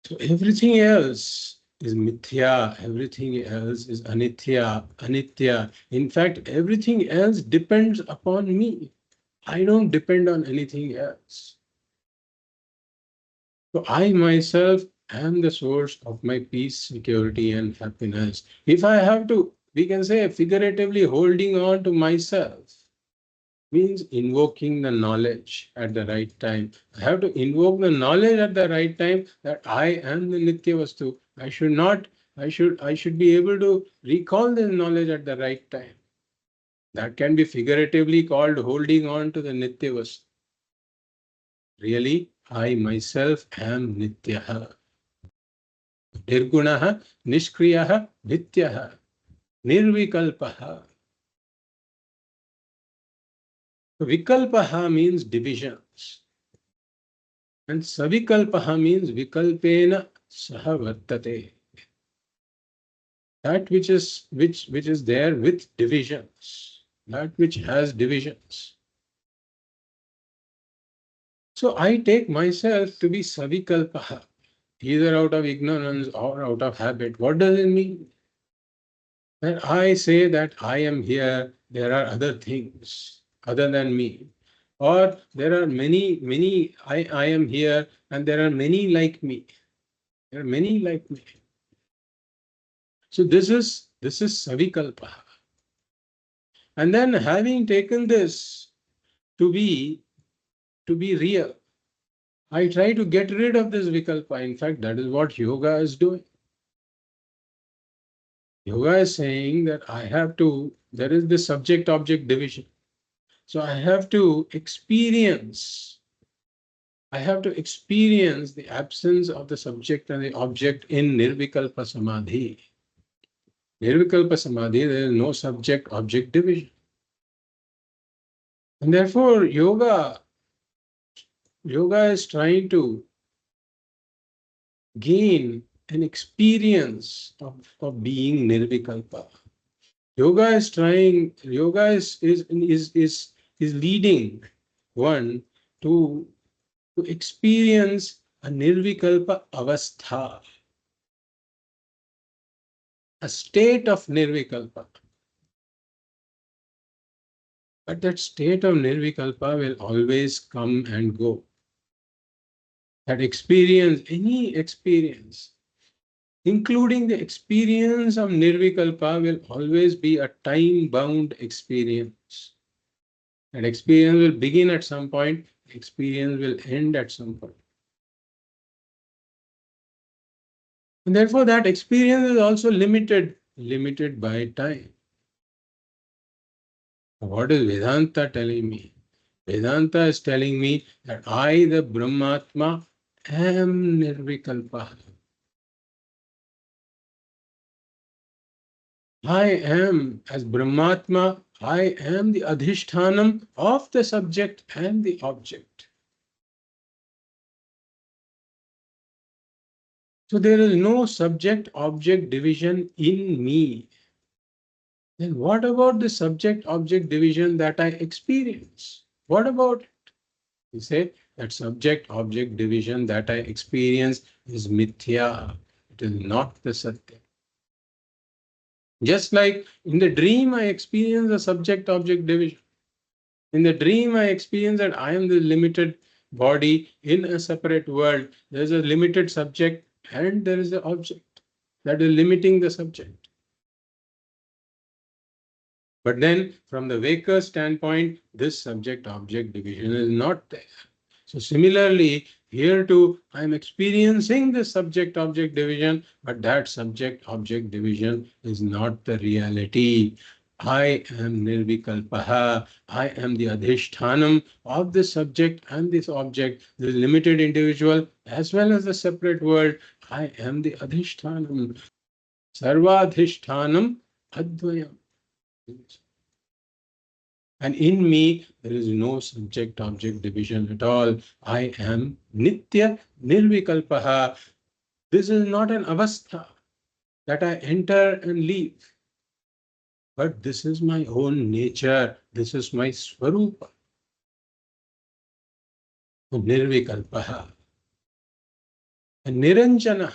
So everything else is mithya, everything else is anitya. In fact, everything else depends upon me. I don't depend on anything else. So I myself I am the source of my peace, security, and happiness. If I have to, we can say figuratively holding on to myself, means invoking the knowledge at the right time. I have to invoke the knowledge at the right time that I am the Nitya Vastu. I should not, I should be able to recall this knowledge at the right time. That can be figuratively called holding on to the Nitya Vastu. Really, I myself am Nitya. Nirguṇah, Niṣkriya, Nitya, Nirvikalpa. Vikalpa means divisions. And savikalpaha means vikalpena sahavartate. That which is there with divisions. That which has divisions. So I take myself to be savikalpaha, either out of ignorance or out of habit. What does it mean? That I say that I am here, there are other things other than me. Or there are many, I am here and there are many like me. There are many like me. So this is savikalpa. And then having taken this to be real, I try to get rid of this vikalpa. In fact, that is what yoga is doing. Yoga is saying that there is the subject-object division. So I have to experience the absence of the subject and the object in Nirvikalpa Samadhi. Nirvikalpa Samadhi, there is no subject-object division. And therefore, yoga is trying to gain an experience of being Nirvikalpa. Yoga is leading one to experience a Nirvikalpa avastha, a state of Nirvikalpa. But that state of Nirvikalpa will always come and go. That experience, any experience, including the experience of Nirvikalpa, will always be a time-bound experience. That experience will begin at some point, experience will end at some point. And therefore, that experience is also limited by time. What is Vedanta telling me? Vedanta is telling me that I, the Brahmatma, am Nirvikalpa. I am, as Brahmatma, I am the Adhishthanam of the subject and the object. So there is no subject-object division in me. Then what about the subject-object division that I experience? What about it? You say that subject-object division that I experience is mithya. It is not the satya. Just like in the dream, I experience a subject-object division. In the dream, I experience that I am the limited body in a separate world. There is a limited subject and there is the object that is limiting the subject. But then, from the waker's standpoint, this subject-object division is not there. So similarly, here too, I am experiencing the subject-object division, but that subject-object division is not the reality. I am Nirvikalpaha. I am the Adhishthanam of the subject and this object, the limited individual as well as the separate world. I am the Adhishthanam. Sarvadhishtanam Advayam. And in me, there is no subject-object division at all. I am Nitya Nirvikalpaha. This is not an avastha that I enter and leave. But this is my own nature. This is my Swarupa. Nirvikalpaha. And Niranjana.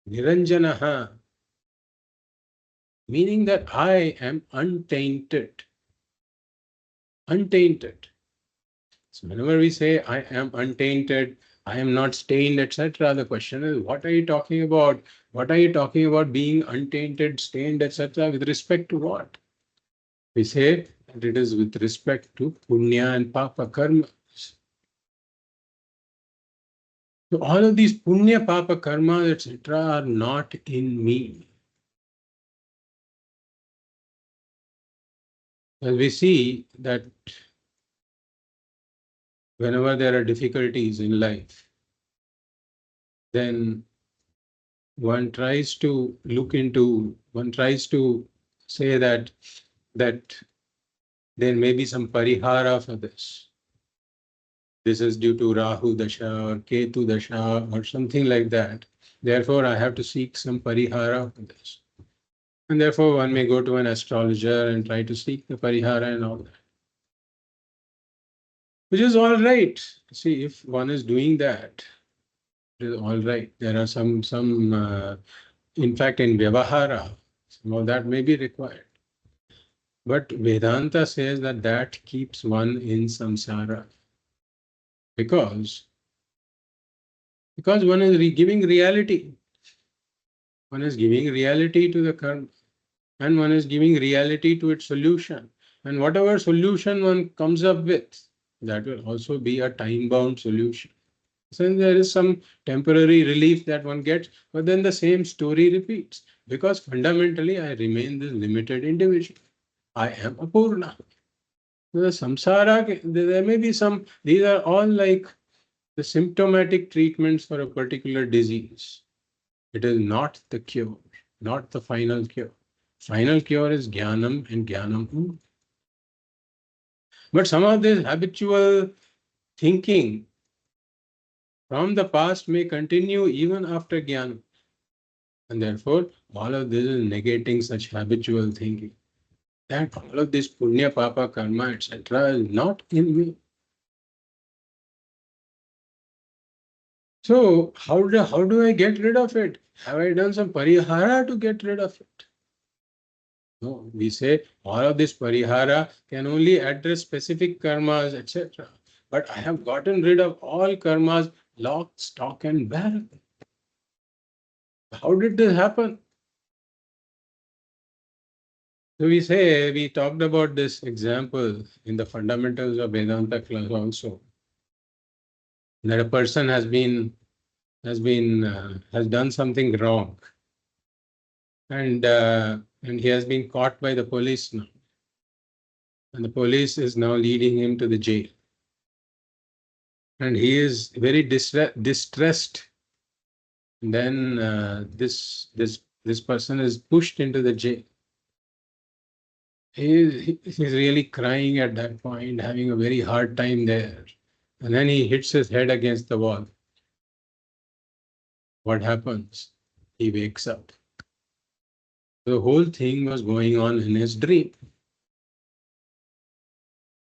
Niranjanaha. Meaning that I am untainted. Untainted. So whenever we say I am untainted, I am not stained, etc. The question is, what are you talking about? What are you talking about being untainted, stained, etc. with respect to what? We say that it is with respect to Puṇya and Pāpa karma. So all of these Puṇya, Pāpa karmas, etc. are not in me. As we see that whenever there are difficulties in life, then one tries to say that there may be some parihara for this. This is due to Rahu Dasha or Ketu Dasha or something like that. Therefore, I have to seek some parihara for this. And therefore, one may go to an astrologer and try to seek the parihara and all that. Which is all right. See, if one is doing that, it is all right. There are some in fact, in Vyavahara, some of that may be required. But Vedanta says that that keeps one in samsara. Because one is giving reality. One is giving reality to the karma. And one is giving reality to its solution. And whatever solution one comes up with, that will also be a time-bound solution. So there is some temporary relief that one gets, but then the same story repeats. Because fundamentally, I remain this limited individual. I am a Purna. The samsara, there may be some, these are all like the symptomatic treatments for a particular disease. It is not the cure, not the final cure. Final cure is jnanam and jnanam. But some of this habitual thinking from the past may continue even after jnana. And therefore, all of this is negating such habitual thinking. That all of this punya, papa, karma, etc. is not in me. So how do I get rid of it? Have I done some parihara to get rid of it? No, we say all of this parihara can only address specific karmas, etc. But I have gotten rid of all karmas, lock, stock, and barrel. How did this happen? So we talked about this example in the fundamentals of Vedanta class also. That a person has done something wrong, and he has been caught by the police now, and the police is now leading him to the jail, and he is very distressed. And then this person is pushed into the jail. He's really crying at that point, having a very hard time there, and then he hits his head against the wall. What happens? He wakes up. The whole thing was going on in his dream.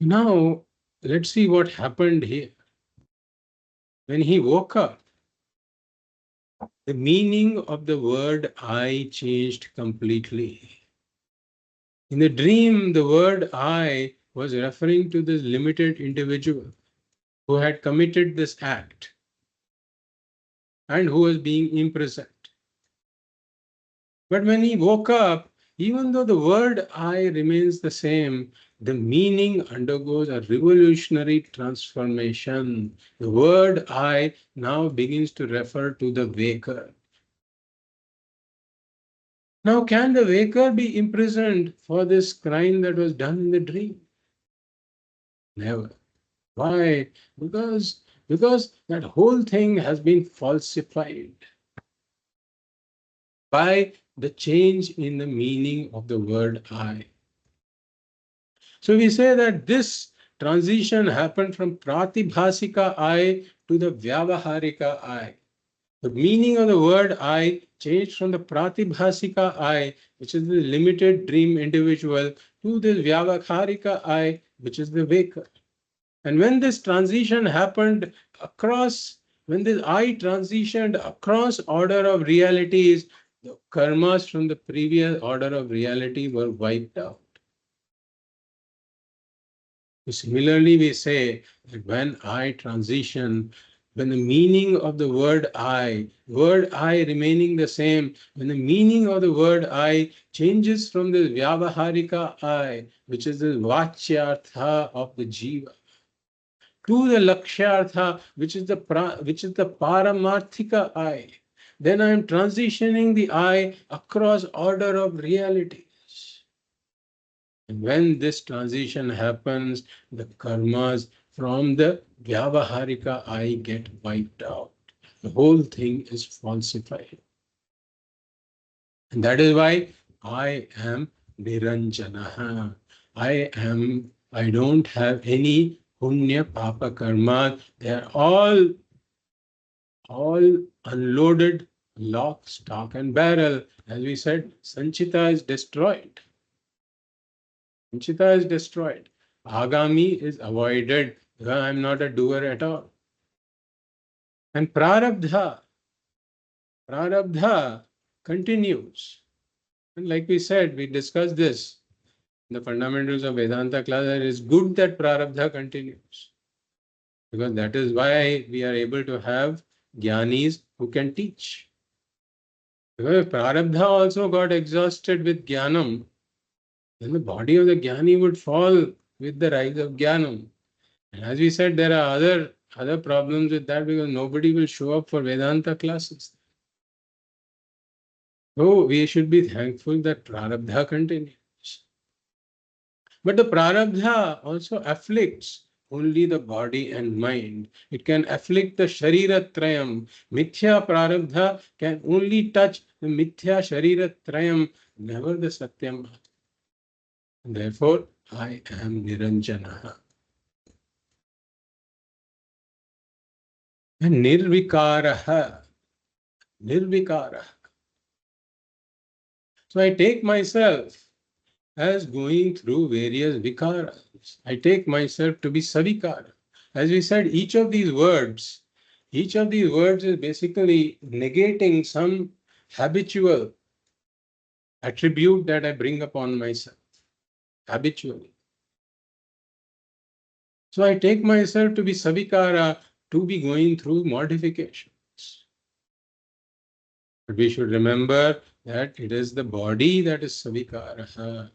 Now, let's see what happened here. When he woke up, the meaning of the word I changed completely. In the dream, the word I was referring to this limited individual who had committed this act and who was being imprisoned. But when he woke up, even though the word I remains the same, the meaning undergoes a revolutionary transformation. The word I now begins to refer to the waker. Now, can the waker be imprisoned for this crime that was done in the dream? Never. Why? Because that whole thing has been falsified by the change in the meaning of the word I. So we say that this transition happened from pratibhasika I to the vyavaharika I. The meaning of the word I changed from the pratibhasika I, which is the limited dream individual, to the vyavaharika I, which is the waker. And when this transition happened when this I transitioned across order of realities, the karmas from the previous order of reality were wiped out. Similarly, we say that when I transition when the meaning of the word I remaining the same, when the meaning of the word I changes from the Vyavaharika I, which is the Vachyartha of the Jiva, to the Lakshyartha, which is the Paramarthika I, then I am transitioning the I across order of realities. And when this transition happens, the karmas from the Vyavaharika I get wiped out. The whole thing is falsified. And that is why I am Niranjana. I don't have any Puṇya, Pāpa, karma. They are all unloaded, lock, stock, and barrel. As we said, Sanchita is destroyed. Sanchita is destroyed. Agami is avoided because I am not a doer at all. And prarabdha continues. And like we said, we discussed this in the fundamentals of Vedanta class, that it is good that prarabdha continues. Because that is why we are able to have jnanis who can teach. Because if prarabdha also got exhausted with jnanam, then the body of the jnani would fall with the rise of jnanam. And as we said, there are other problems with that because nobody will show up for Vedanta classes. So we should be thankful that prarabdha continues. But the prarabdha also afflicts only the body and mind. It can afflict the sharira trayam. Mithya prarabdha can only touch the mithya sharira trayam, never the satyam. Therefore, I am Niranjana. And Nirvikāra. So I take myself as going through various vikaras. I take myself to be savikara. As we said, each of these words is basically negating some habitual attribute that I bring upon myself habitually. So I take myself to be savikara, to be going through modifications. But we should remember that it is the body that is savikara.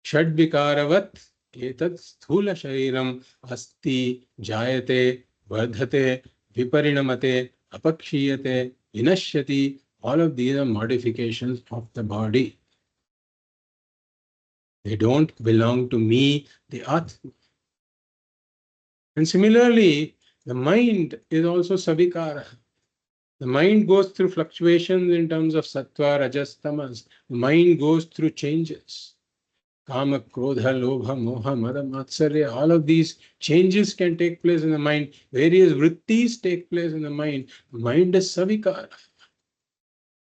Shadvikaravat etat sthula shariram asti jayate vardhate viparinamate apakshiyate vinashyati. All of these are modifications of the body. They don't belong to me, the Atma. And similarly, the mind is also savikara. The mind goes through fluctuations in terms of sattva, rajas, tamas. The mind goes through changes. Kama, Krodha, Lobha, Moha, Mada, Matsarya, all of these changes can take place in the mind. Various vrittis take place in the mind. The mind is savikara.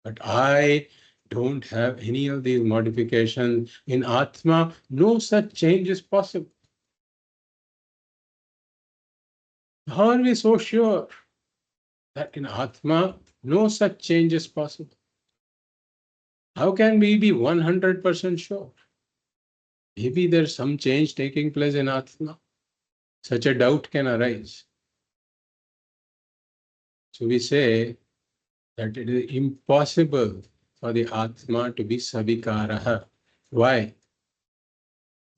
But I don't have any of these modifications. In Atma, no such change is possible. How are we so sure that in Atma, no such change is possible? How can we be 100% sure? Maybe there's some change taking place in Atma. Such a doubt can arise. So we say that it is impossible for the Atma to be savikaraha. Why?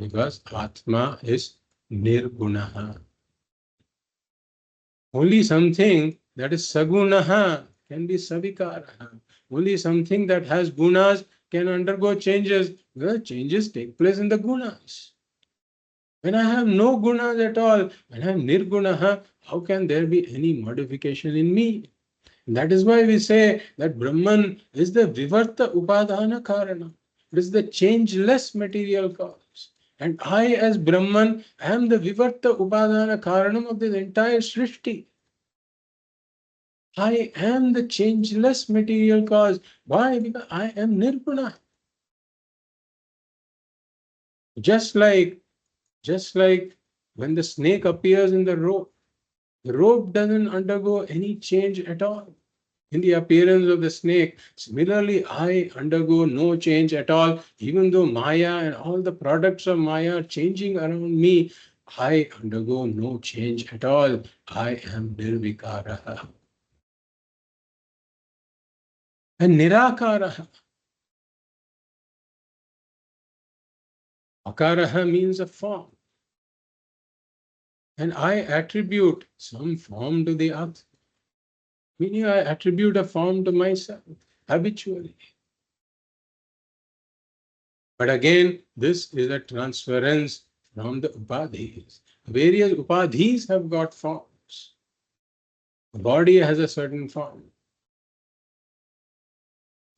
Because Atma is Nirguṇaha. Only something that is sagunaha can be savikaraha. Only something that has gunas can undergo changes. The changes take place in the gunas. When I have no gunas at all, when I am nirgunaha, how can there be any modification in me? And that is why we say that Brahman is the vivarta upadana karana. It is the changeless material cause. And I, as Brahman, am the vivarta upadana karanam of this entire srishti. I am the changeless material cause. Why? Because I am Nirguṇa. Just like when the snake appears in the rope doesn't undergo any change at all in the appearance of the snake. Similarly, I undergo no change at all, even though Maya and all the products of Maya are changing around me. I undergo no change at all. I am Nirvikāra. And Nirākāra. Akaraha means a form. And I attribute some form to the other. Meaning I attribute a form to myself habitually. But again, this is a transference from the upadhis. Various upadhis have got forms. The body has a certain form.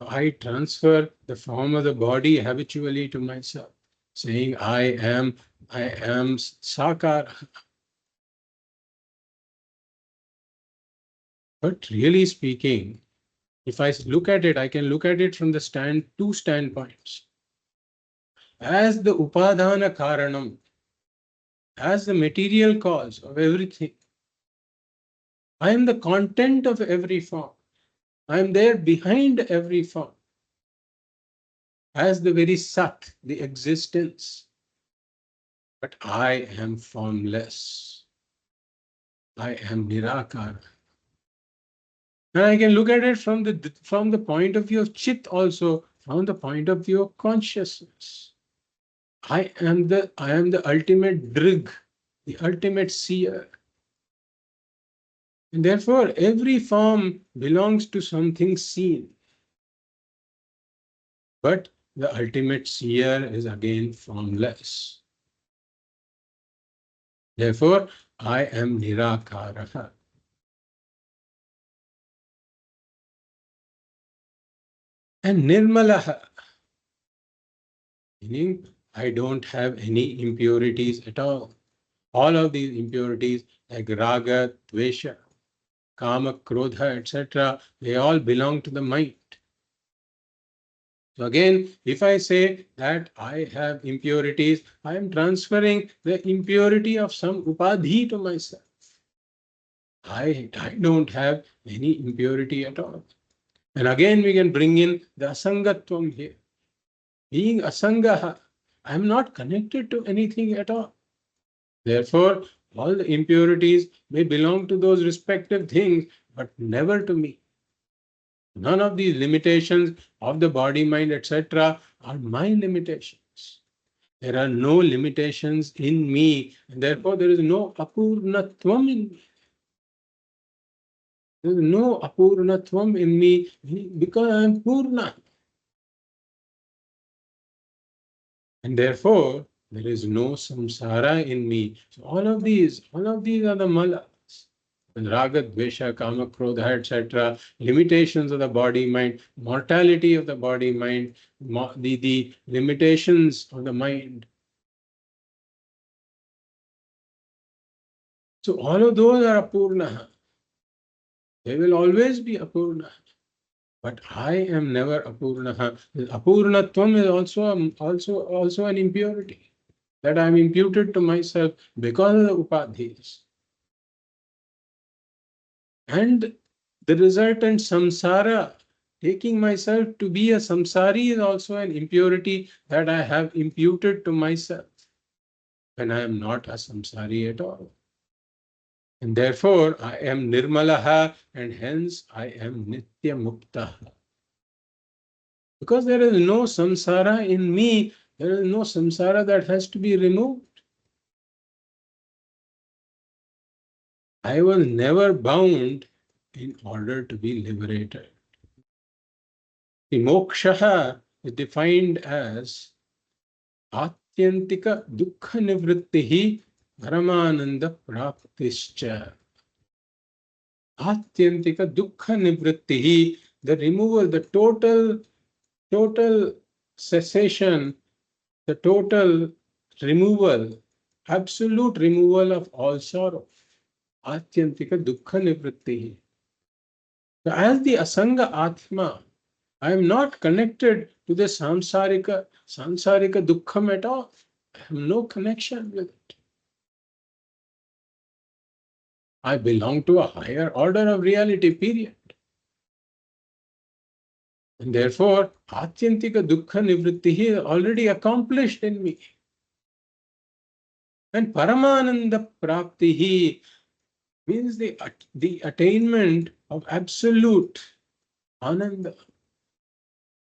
I transfer the form of the body habitually to myself, saying I am Sakara. But really speaking, if I look at it, I can look at it from the two standpoints. As the upadhana karanam, as the material cause of everything, I am the content of every form. I am there behind every form. As the very sat, the existence. But I am formless. I am Nirākāra. And I can look at it from the point of view of chit also, from the point of view of consciousness. I am the ultimate drig, the ultimate seer. And therefore, every form belongs to something seen. But the ultimate seer is again formless. Therefore, I am Nirākāra. And Nirmalaha, meaning I don't have any impurities at all. All of these impurities like raga, dvesha, kama, krodha, etc., they all belong to the mind. So again, if I say that I have impurities, I am transferring the impurity of some upadhi to myself. I don't have any impurity at all. And again, we can bring in the asangatvam here. Being asangaha, I am not connected to anything at all. Therefore, all the impurities may belong to those respective things, but never to me. None of these limitations of the body, mind, etc. are my limitations. There are no limitations in me, and therefore there is no apurnatvam in me. There is no apurnatvam in me because I am purna. And therefore, there is no samsara in me. So all of these are the malas. Raga, dvesha, kama, krodha, etc., limitations of the body mind, mortality of the body mind, the limitations of the mind. So all of those are apurna. They will always be apurna. But I am never apurna. Apurnatvam is also an impurity that I am imputed to myself because of the upadhis. And the resultant samsara, taking myself to be a samsari, is also an impurity that I have imputed to myself when I am not a samsari at all. And therefore, I am Nirmalaha, and hence I am Nityamukta. Because there is no samsara in me, there is no samsara that has to be removed. I was never bound in order to be liberated. The moksha is defined as Atyantika dukkha nivrittihi paramananda praptischa. Atyantika dukkha nivrittihi, the removal, the total cessation, the total removal, absolute removal of all sorrow. Atyantika dukkha nivrittihi. So as the asanga atma, I am not connected to the samsarika dukkham at all. I have no connection with it. I belong to a higher order of reality, period. And therefore, Atyantika Dukkha Nivritti is already accomplished in me. And Paramananda Praptihi means the attainment of absolute Ananda.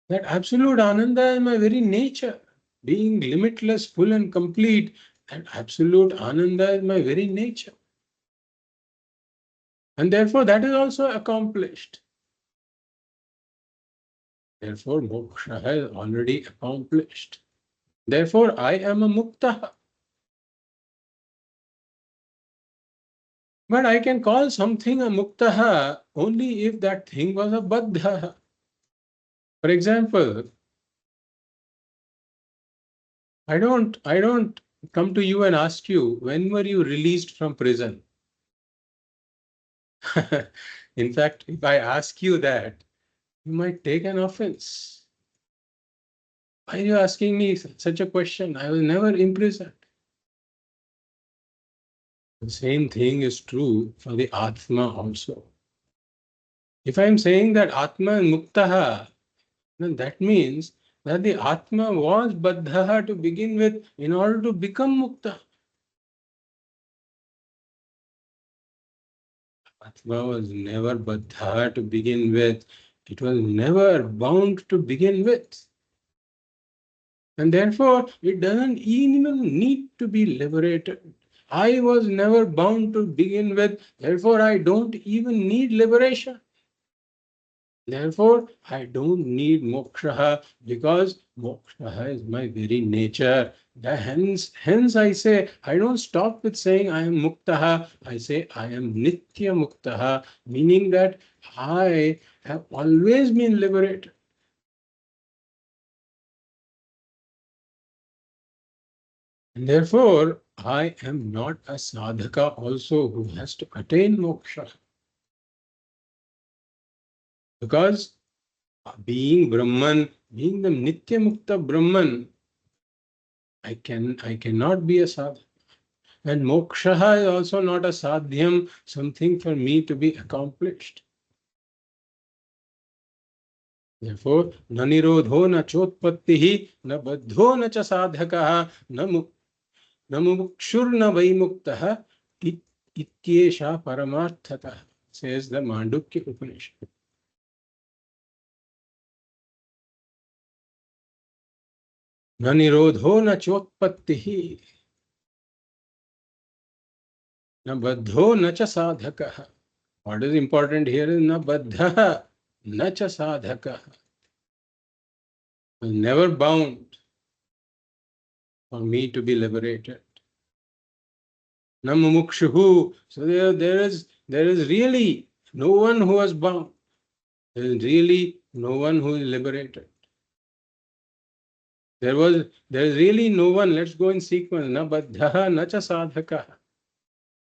That absolute Ananda is my very nature. Being limitless, full and complete, that absolute Ananda is my very nature. And therefore that is also accomplished. Therefore moksha is already accomplished. Therefore I am a mukta. But I can call something a muktaha only if that thing was a baddha. For example, I don't come to you and ask you, when were you released from prison? In fact, if I ask you that, you might take an offense. Why are you asking me such a question? I was never imprisoned. The same thing is true for the Atma also. If I am saying that Atma is Muktaha, then that means that the Atma was Baddhaha to begin with in order to become Mukta. Atma was never Baddhaha to begin with. It was never bound to begin with. And therefore, it doesn't even need to be liberated. I was never bound to begin with, therefore, I don't even need liberation. Therefore, I don't need moksha because moksha is my very nature. Hence, I say, I don't stop with saying I am muktaha. I say I am nityamuktaha, meaning that I have always been liberated. And therefore, I am not a sadhaka also who has to attain moksha. Because being Brahman, being the Nityamukta Brahman, I cannot be a sadhaka. And moksha is also not a sadhyam, something for me to be accomplished. Therefore, na nirodho na chotpattihi na baddho na cha sadhakaha na mumukshur na vaimuktaha ityesha paramarthata, says the Mandukya Upanishad. Na nirodho na chotpattihi na baddho na cha sadhakaha. What is important here is na baddha na cha sadhakaha. Never bound for me to be liberated. Na mumukshuhu. So there is really no one who is bound. There is really no one who is liberated. There is really no one. Let's go in sequence. Na baddha na cha sadhaka.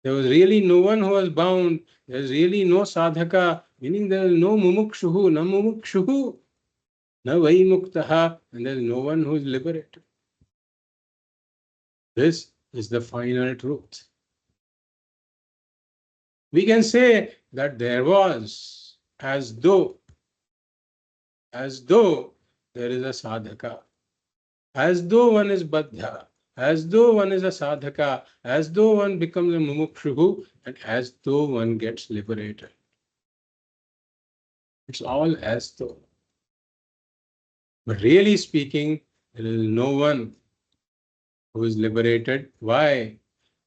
There was really no one who was bound. There is really no sadhaka, meaning there is no mumukshuhu, na mumukshuhu, na vaimuktaha, and there is no one who is liberated. This is the final truth. We can say that there was, as though there is a sadhaka, as though one is baddha, as though one is a sadhaka, as though one becomes a mumukshu, and as though one gets liberated. It's all as though. But really speaking, there is no one who is liberated. Why?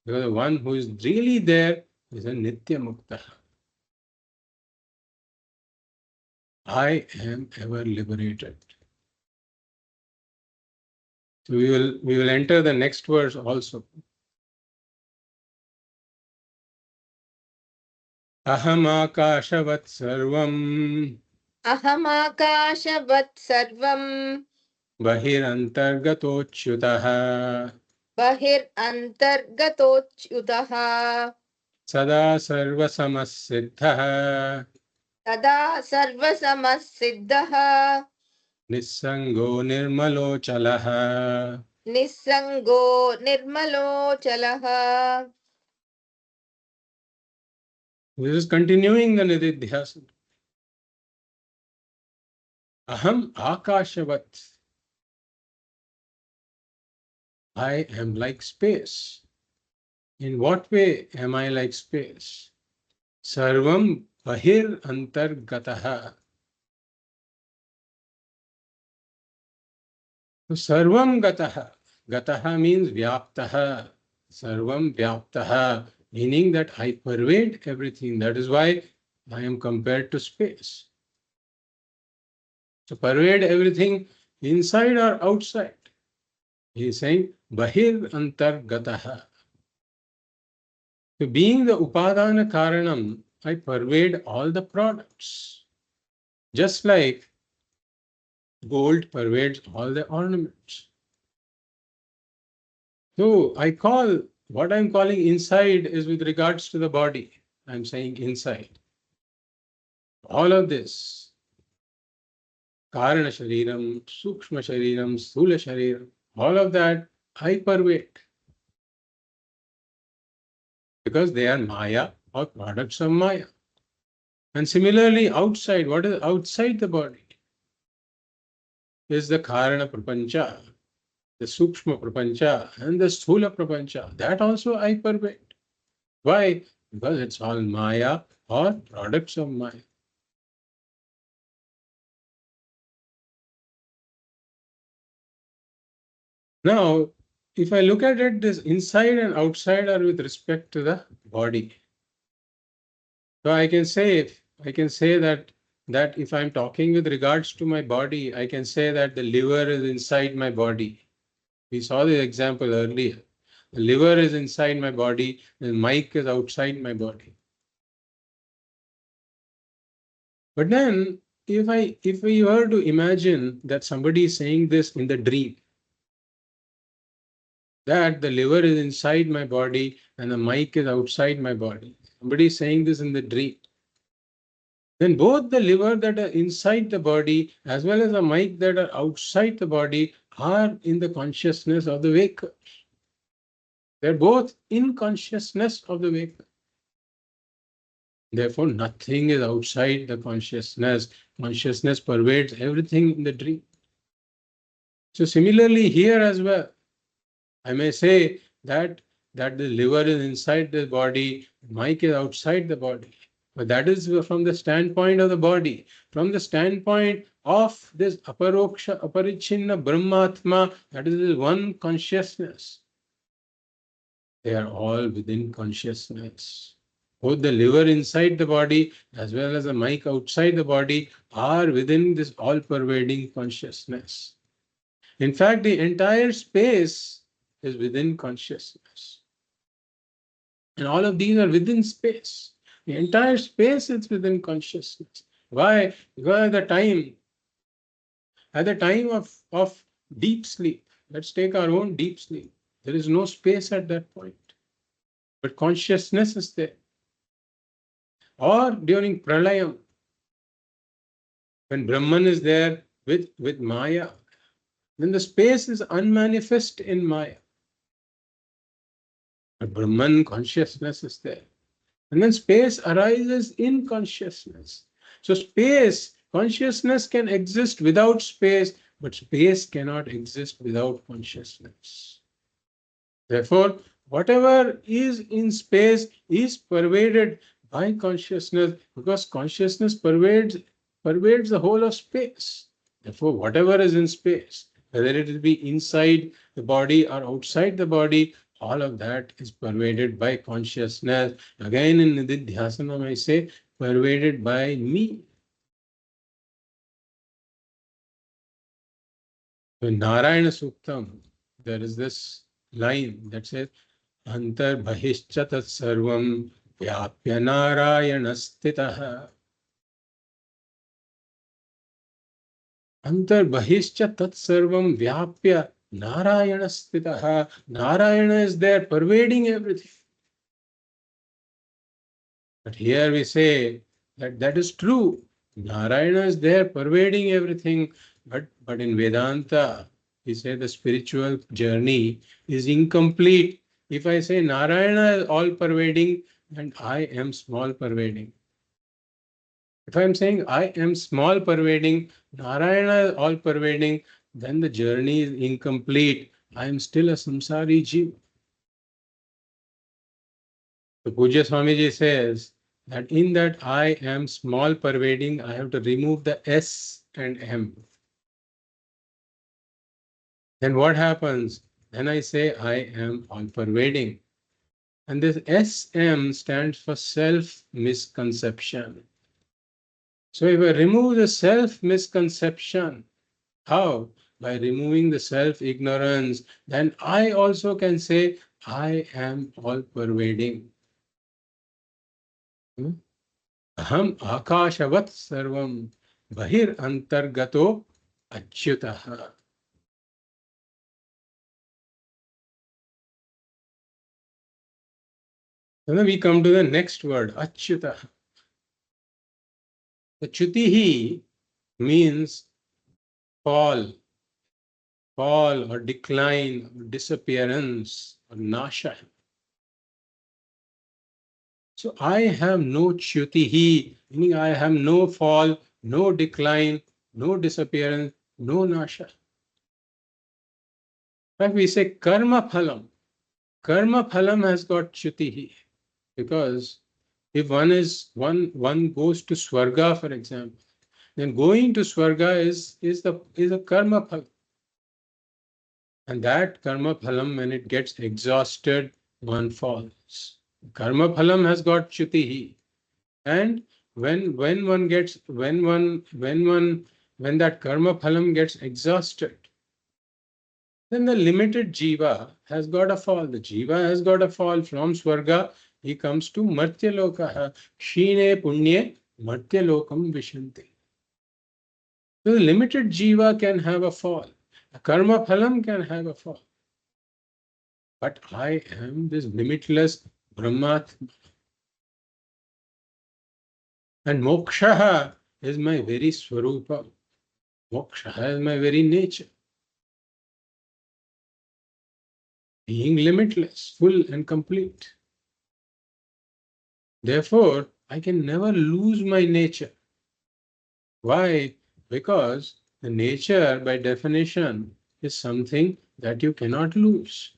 Because the one who is really there is a Nityamukta. I am ever liberated. So we will enter the next verse also. Aham akashavat sarvam अहमाकाशवत् सर्वम् bahirantargatochyutah बहिरन्तर्गतोऽच्युतः sada sarvasamasiddhah तदा सर्वसमसिद्धः nissango nirmalochalah. निस्सङ्गो निर्मलोऽचलः. This is continuing the Nididhyāsanam. Aham akashavat. I am like space. In what way am I like space? Sarvam Bahirantargata. So Sarvam Gataha. Gataha means Vyaptaha. Sarvam Vyaptaha, meaning that I pervade everything. That is why I am compared to space. So pervade everything inside or outside. He is saying Bahir Antargataha. So being the Upadana Karanam, I pervade all the products. Just like gold pervades all the ornaments. So I call what I'm calling inside is with regards to the body. I'm saying inside. All of this, Karana Shariram, Sukshma Shariram, Sthula Shariram, all of that I pervade because they are Maya or products of Maya. And similarly, outside, what is outside the body is the Karana Prapancha, the Sukshma Prapancha, and the Sthula Prapancha. That also I pervade. Why? Because it's all Maya or products of Maya. Now, if I look at it, this inside and outside are with respect to the body. So I can say that if I'm talking with regards to my body, I can say that the liver is inside my body. We saw the example earlier. The liver is inside my body, the mic is outside my body. But then if we were to imagine that somebody is saying this in the dream, that the liver is inside my body and the mic is outside my body. Somebody is saying this in the dream. Then both the liver that are inside the body as well as the mic that are outside the body are in the consciousness of the waker. They're both in consciousness of the waker. Therefore, nothing is outside the consciousness. Consciousness pervades everything in the dream. So similarly here as well, I may say that the liver is inside the body, mic is outside the body. But that is from the standpoint of the body. From the standpoint of this aparoksha, aparichinna brahmatma, that is this one consciousness. They are all within consciousness. Both the liver inside the body as well as the mic outside the body are within this all-pervading consciousness. In fact, the entire space is within consciousness. And all of these are within space. The entire space is within consciousness. Why? Because at the time of deep sleep, let's take our own deep sleep. There is no space at that point. But consciousness is there. Or during pralayam, when Brahman is there with Maya, then the space is unmanifest in Maya. But Brahman consciousness is there. And then space arises in consciousness. So space, consciousness can exist without space, but space cannot exist without consciousness. Therefore, whatever is in space is pervaded by consciousness because consciousness pervades the whole of space. Therefore, whatever is in space, whether it will be inside the body or outside the body, all of that is pervaded by consciousness. Again, in Nididhyāsanam, I say, pervaded by me. In Narayana Suktam, there is this line that says, Antar Bahishcha Tat Sarvam Vyapya Narayana Stitaha. Antar Bahishcha Tat Sarvam Vyapya Narayana Stitaha. Narayana is there pervading everything. But here we say that is true. Narayana is there pervading everything. But in Vedanta, we say the spiritual journey is incomplete if I say Narayana is all pervading and I am small pervading. If I am saying I am small pervading, Narayana is all pervading, then the journey is incomplete. I am still a samsari jiva. The Pujya Swamiji says that in that I am small pervading, I have to remove the S and M. Then what happens? Then I say I am all pervading. And this SM stands for self misconception. So if I remove the self misconception, how? By removing the self ignorance, then I also can say I am all pervading. Aham akashavat sarvam bahirantargato achyutaha. Then we come to the next word, achyutaha. The chutihi means fall, fall or decline or disappearance or nasha. So I have no chutihi, meaning I have no fall, no decline, no disappearance, no nasha. In fact, we say karma phalam. Karma phalam has got chutihi because if one goes to swarga, for example, then going to swarga is a karma phalam. And that karma phalam, when it gets exhausted, one falls. Karma phalam has got chutihi. And when that karma phalam gets exhausted, then the limited jiva has got a fall. The jiva has got a fall from swarga. He comes to martya lokaha. Kshine punye martya lokam vishanti. So the limited jiva can have a fall. The karma phalam can have a fall. But I am this limitless Brahmatma. And moksha is my very swarupa. Moksha is my very nature. Being limitless, full and complete. Therefore, I can never lose my nature. Why? Because the nature, by definition, is something that you cannot lose.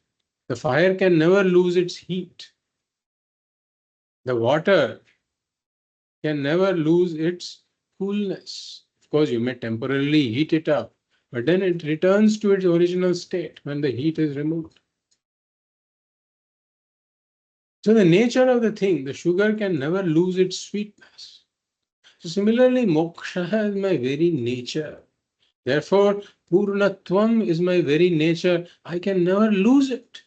The fire can never lose its heat. The water can never lose its coolness. Of course, you may temporarily heat it up, but then it returns to its original state when the heat is removed. So the nature of the thing, the sugar can never lose its sweetness. So similarly, moksha is my very nature. Therefore, purnatvam is my very nature. I can never lose it.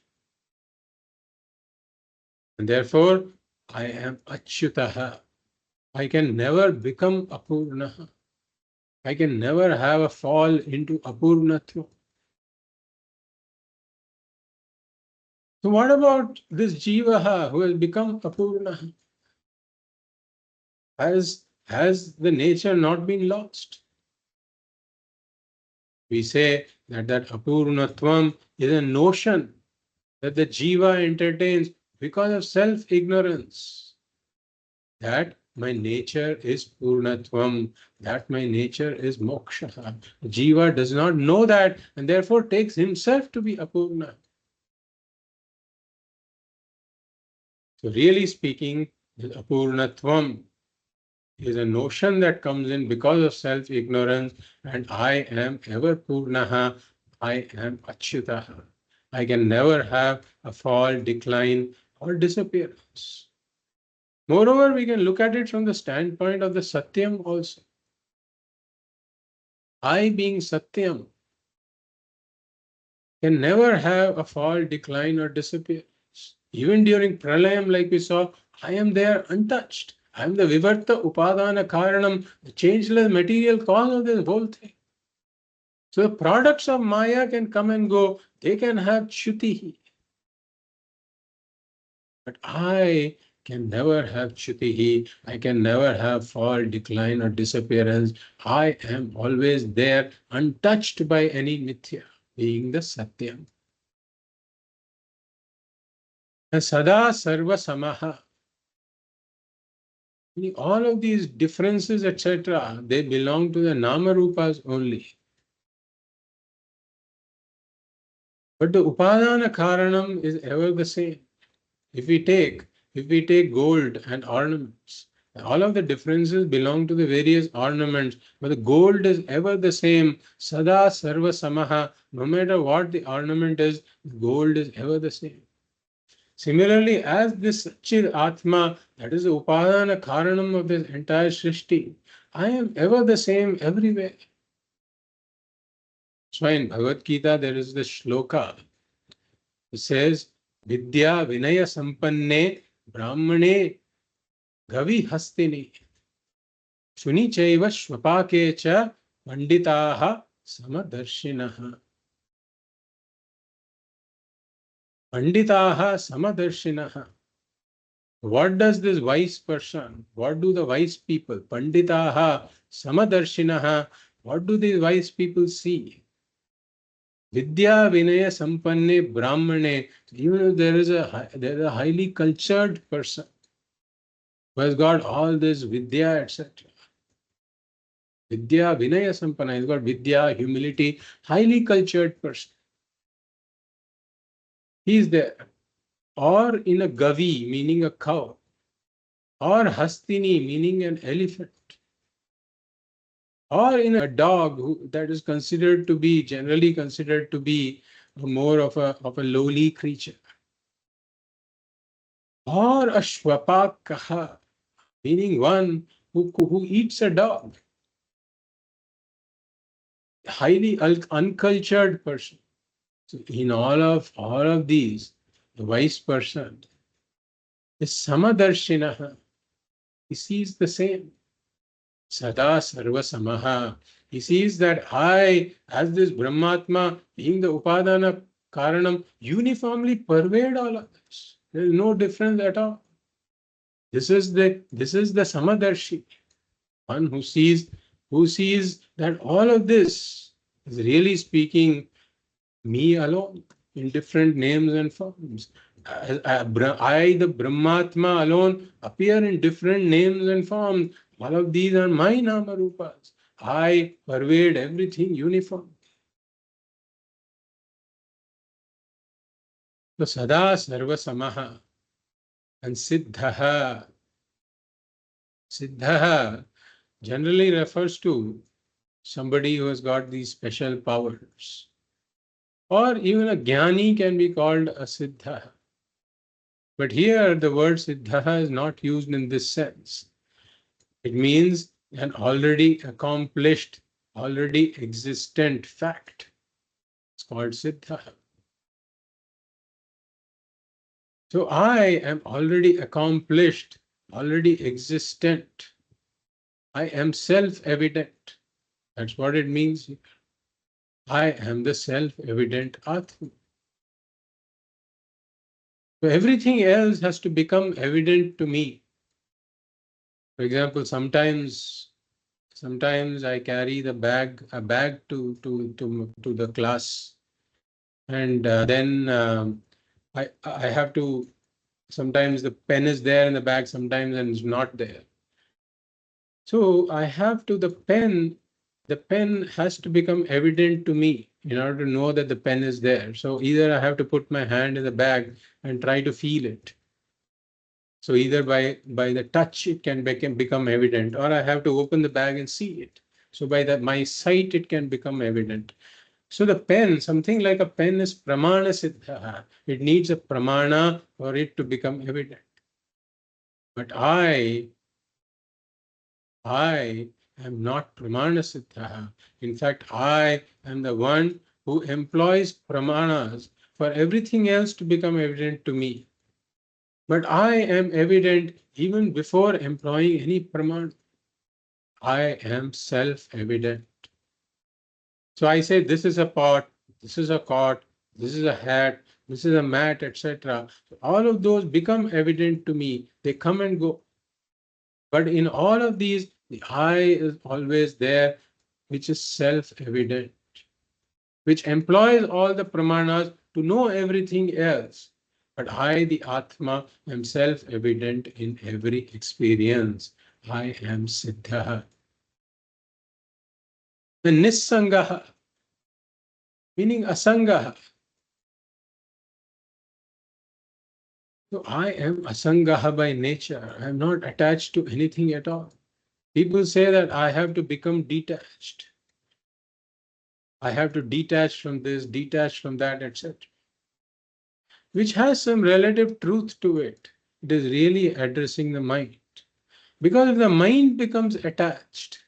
And therefore, I am achyutaha. I can never become apurnaha. I can never have a fall into apurnatva. So what about this jivaha who has become apurnaha? Has the nature not been lost? We say that apurnatvam is a notion that the jiva entertains because of self-ignorance. That my nature is purnatvam, that my nature is moksha. Jiva does not know that and therefore takes himself to be apurna. So really speaking, the apurnatvam is a notion that comes in because of self-ignorance, and I am ever purnaha, I am achyutaha. I can never have a fall, decline, or disappearance. Moreover, we can look at it from the standpoint of the Satyam also. I, being Satyam, can never have a fall, decline, or disappearance. Even during Pralayam, like we saw, I am there untouched. I am the Vivarta Upadana Karanam, the changeless material cause of this whole thing. So the products of Maya can come and go, they can have Chutihi. But I can never have Chutihi, I can never have fall, decline, or disappearance. I am always there, untouched by any Nitya, being the Satyam. And Sada Sarvasamaha. All of these differences, etc., they belong to the Namarupas only. But the Upadana Karanam is ever the same. If we take if we take gold and ornaments, all of the differences belong to the various ornaments, but the gold is ever the same. Sada Sarvasamaha. No matter what the ornament is, the gold is ever the same. Similarly, as this Chid Atma, that is the Upadana Karanam of this entire Srishti, I am ever the same everywhere. So in Bhagavad Gita, there is this shloka. It says, Vidya Vinaya Sampanne Brahmane Gavi Hastini Shuni Chaiva Shvapake Cha Panditaha Samadarshinaha. Panditaha Samadarshinaha. What does this wise person, what do the wise people, Panditaha Samadarshinaha, what do these wise people see? Vidya Vinaya Sampanne Brahmane. Even if there is a highly cultured person who has got all this Vidya, etc. Vidya Vinaya Sampanna, he's got Vidya, humility, highly cultured person. He is there. Or in a Gavi, meaning a cow. Or Hastini, meaning an elephant. Or in a dog that is considered to be, generally considered to be more of a lowly creature. Or a Shvapakaha, meaning one who eats a dog. Highly uncultured person. So in all of these, the wise person is Samadarshinaha. He sees the same. Sada Sarvasamaha. He sees that I, as this Brahmatma, being the Upadana Karanam, uniformly pervade all of this. There is no difference at all. This is the Samadarshi, one who sees that all of this is really speaking me alone in different names and forms. I, the Brahmatma alone, appear in different names and forms. All of these are my Namarupas. I pervade everything uniform. So Sada Sarvasamaha and Siddhaha. Siddhaha generally refers to somebody who has got these special powers. Or even a Jnani can be called a Siddha. But here the word Siddha is not used in this sense. It means an already accomplished, already existent fact. It's called Siddha. So I am already accomplished, already existent. I am self-evident. That's what it means here. I am the self-evident Atma. So everything else has to become evident to me. For example, sometimes I carry a bag to the class, and then I have to. Sometimes the pen is there in the bag, sometimes and it's not there. So I have to the pen has to become evident to me in order to know that the pen is there. So either I have to put my hand in the bag and try to feel it. So either by the touch it can become evident, or I have to open the bag and see it. So by my sight it can become evident. So the pen, something like a pen is pramana siddha. It needs a pramana for it to become evident. But I am not pramana siddha. In fact, I am the one who employs pramanas for everything else to become evident to me. But I am evident even before employing any pramana. I am self-evident. So I say this is a pot, this is a cot, this is a hat, this is a mat, etc. All of those become evident to me. They come and go. But in all of these, the I is always there, which is self-evident, which employs all the pramanas to know everything else. But I, the Atma, am self-evident in every experience. I am Siddha. The Nisangaha, meaning Asangaha. So I am asangaha by nature. I am not attached to anything at all. People say that I have to become detached. I have to detach from this, detach from that, etc. Which has some relative truth to it. It is really addressing the mind. Because if the mind becomes attached,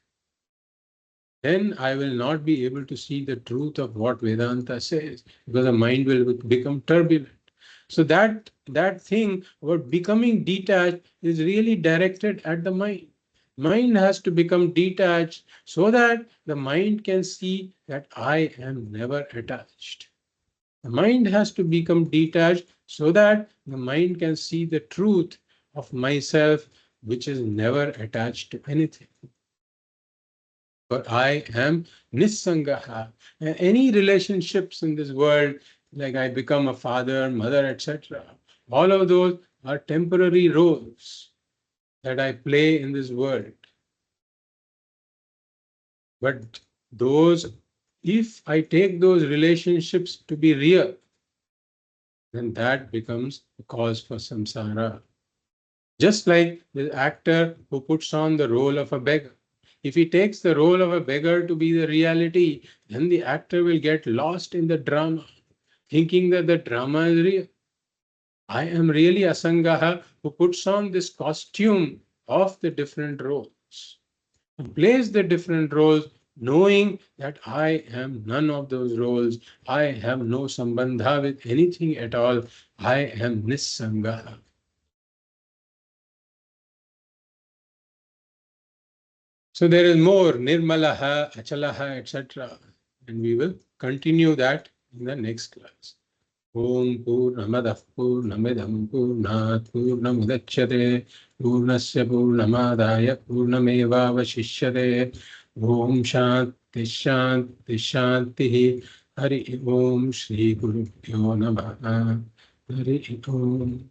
then I will not be able to see the truth of what Vedanta says, because the mind will become turbulent. So that thing about becoming detached is really directed at the mind. Mind has to become detached so that the mind can see that I am never attached. The mind has to become detached so that the mind can see the truth of myself, which is never attached to anything. For I am Niṣsangaha. And any relationships in this world, like I become a father, mother, etc., all of those are temporary roles that I play in this world. But those, if I take those relationships to be real, then that becomes a cause for samsara. Just like the actor who puts on the role of a beggar. If he takes the role of a beggar to be the reality, then the actor will get lost in the drama, thinking that the drama is real. I am really Asangaha who puts on this costume of the different roles, who plays the different roles, knowing that I am none of those roles. I have no sambandha with anything at all. I am Niṣsangaha. So there is more Nirmalaha, Achalaha, etc. And we will continue that in the next class. Om Purnamadah Purnamidam Purnat Purnamudachyate Purnasya Purnamadaya Purnamevavashishyate Om Shanti Shanti Shanti Hari Om Shri Gurubhyo Namaha Hari Om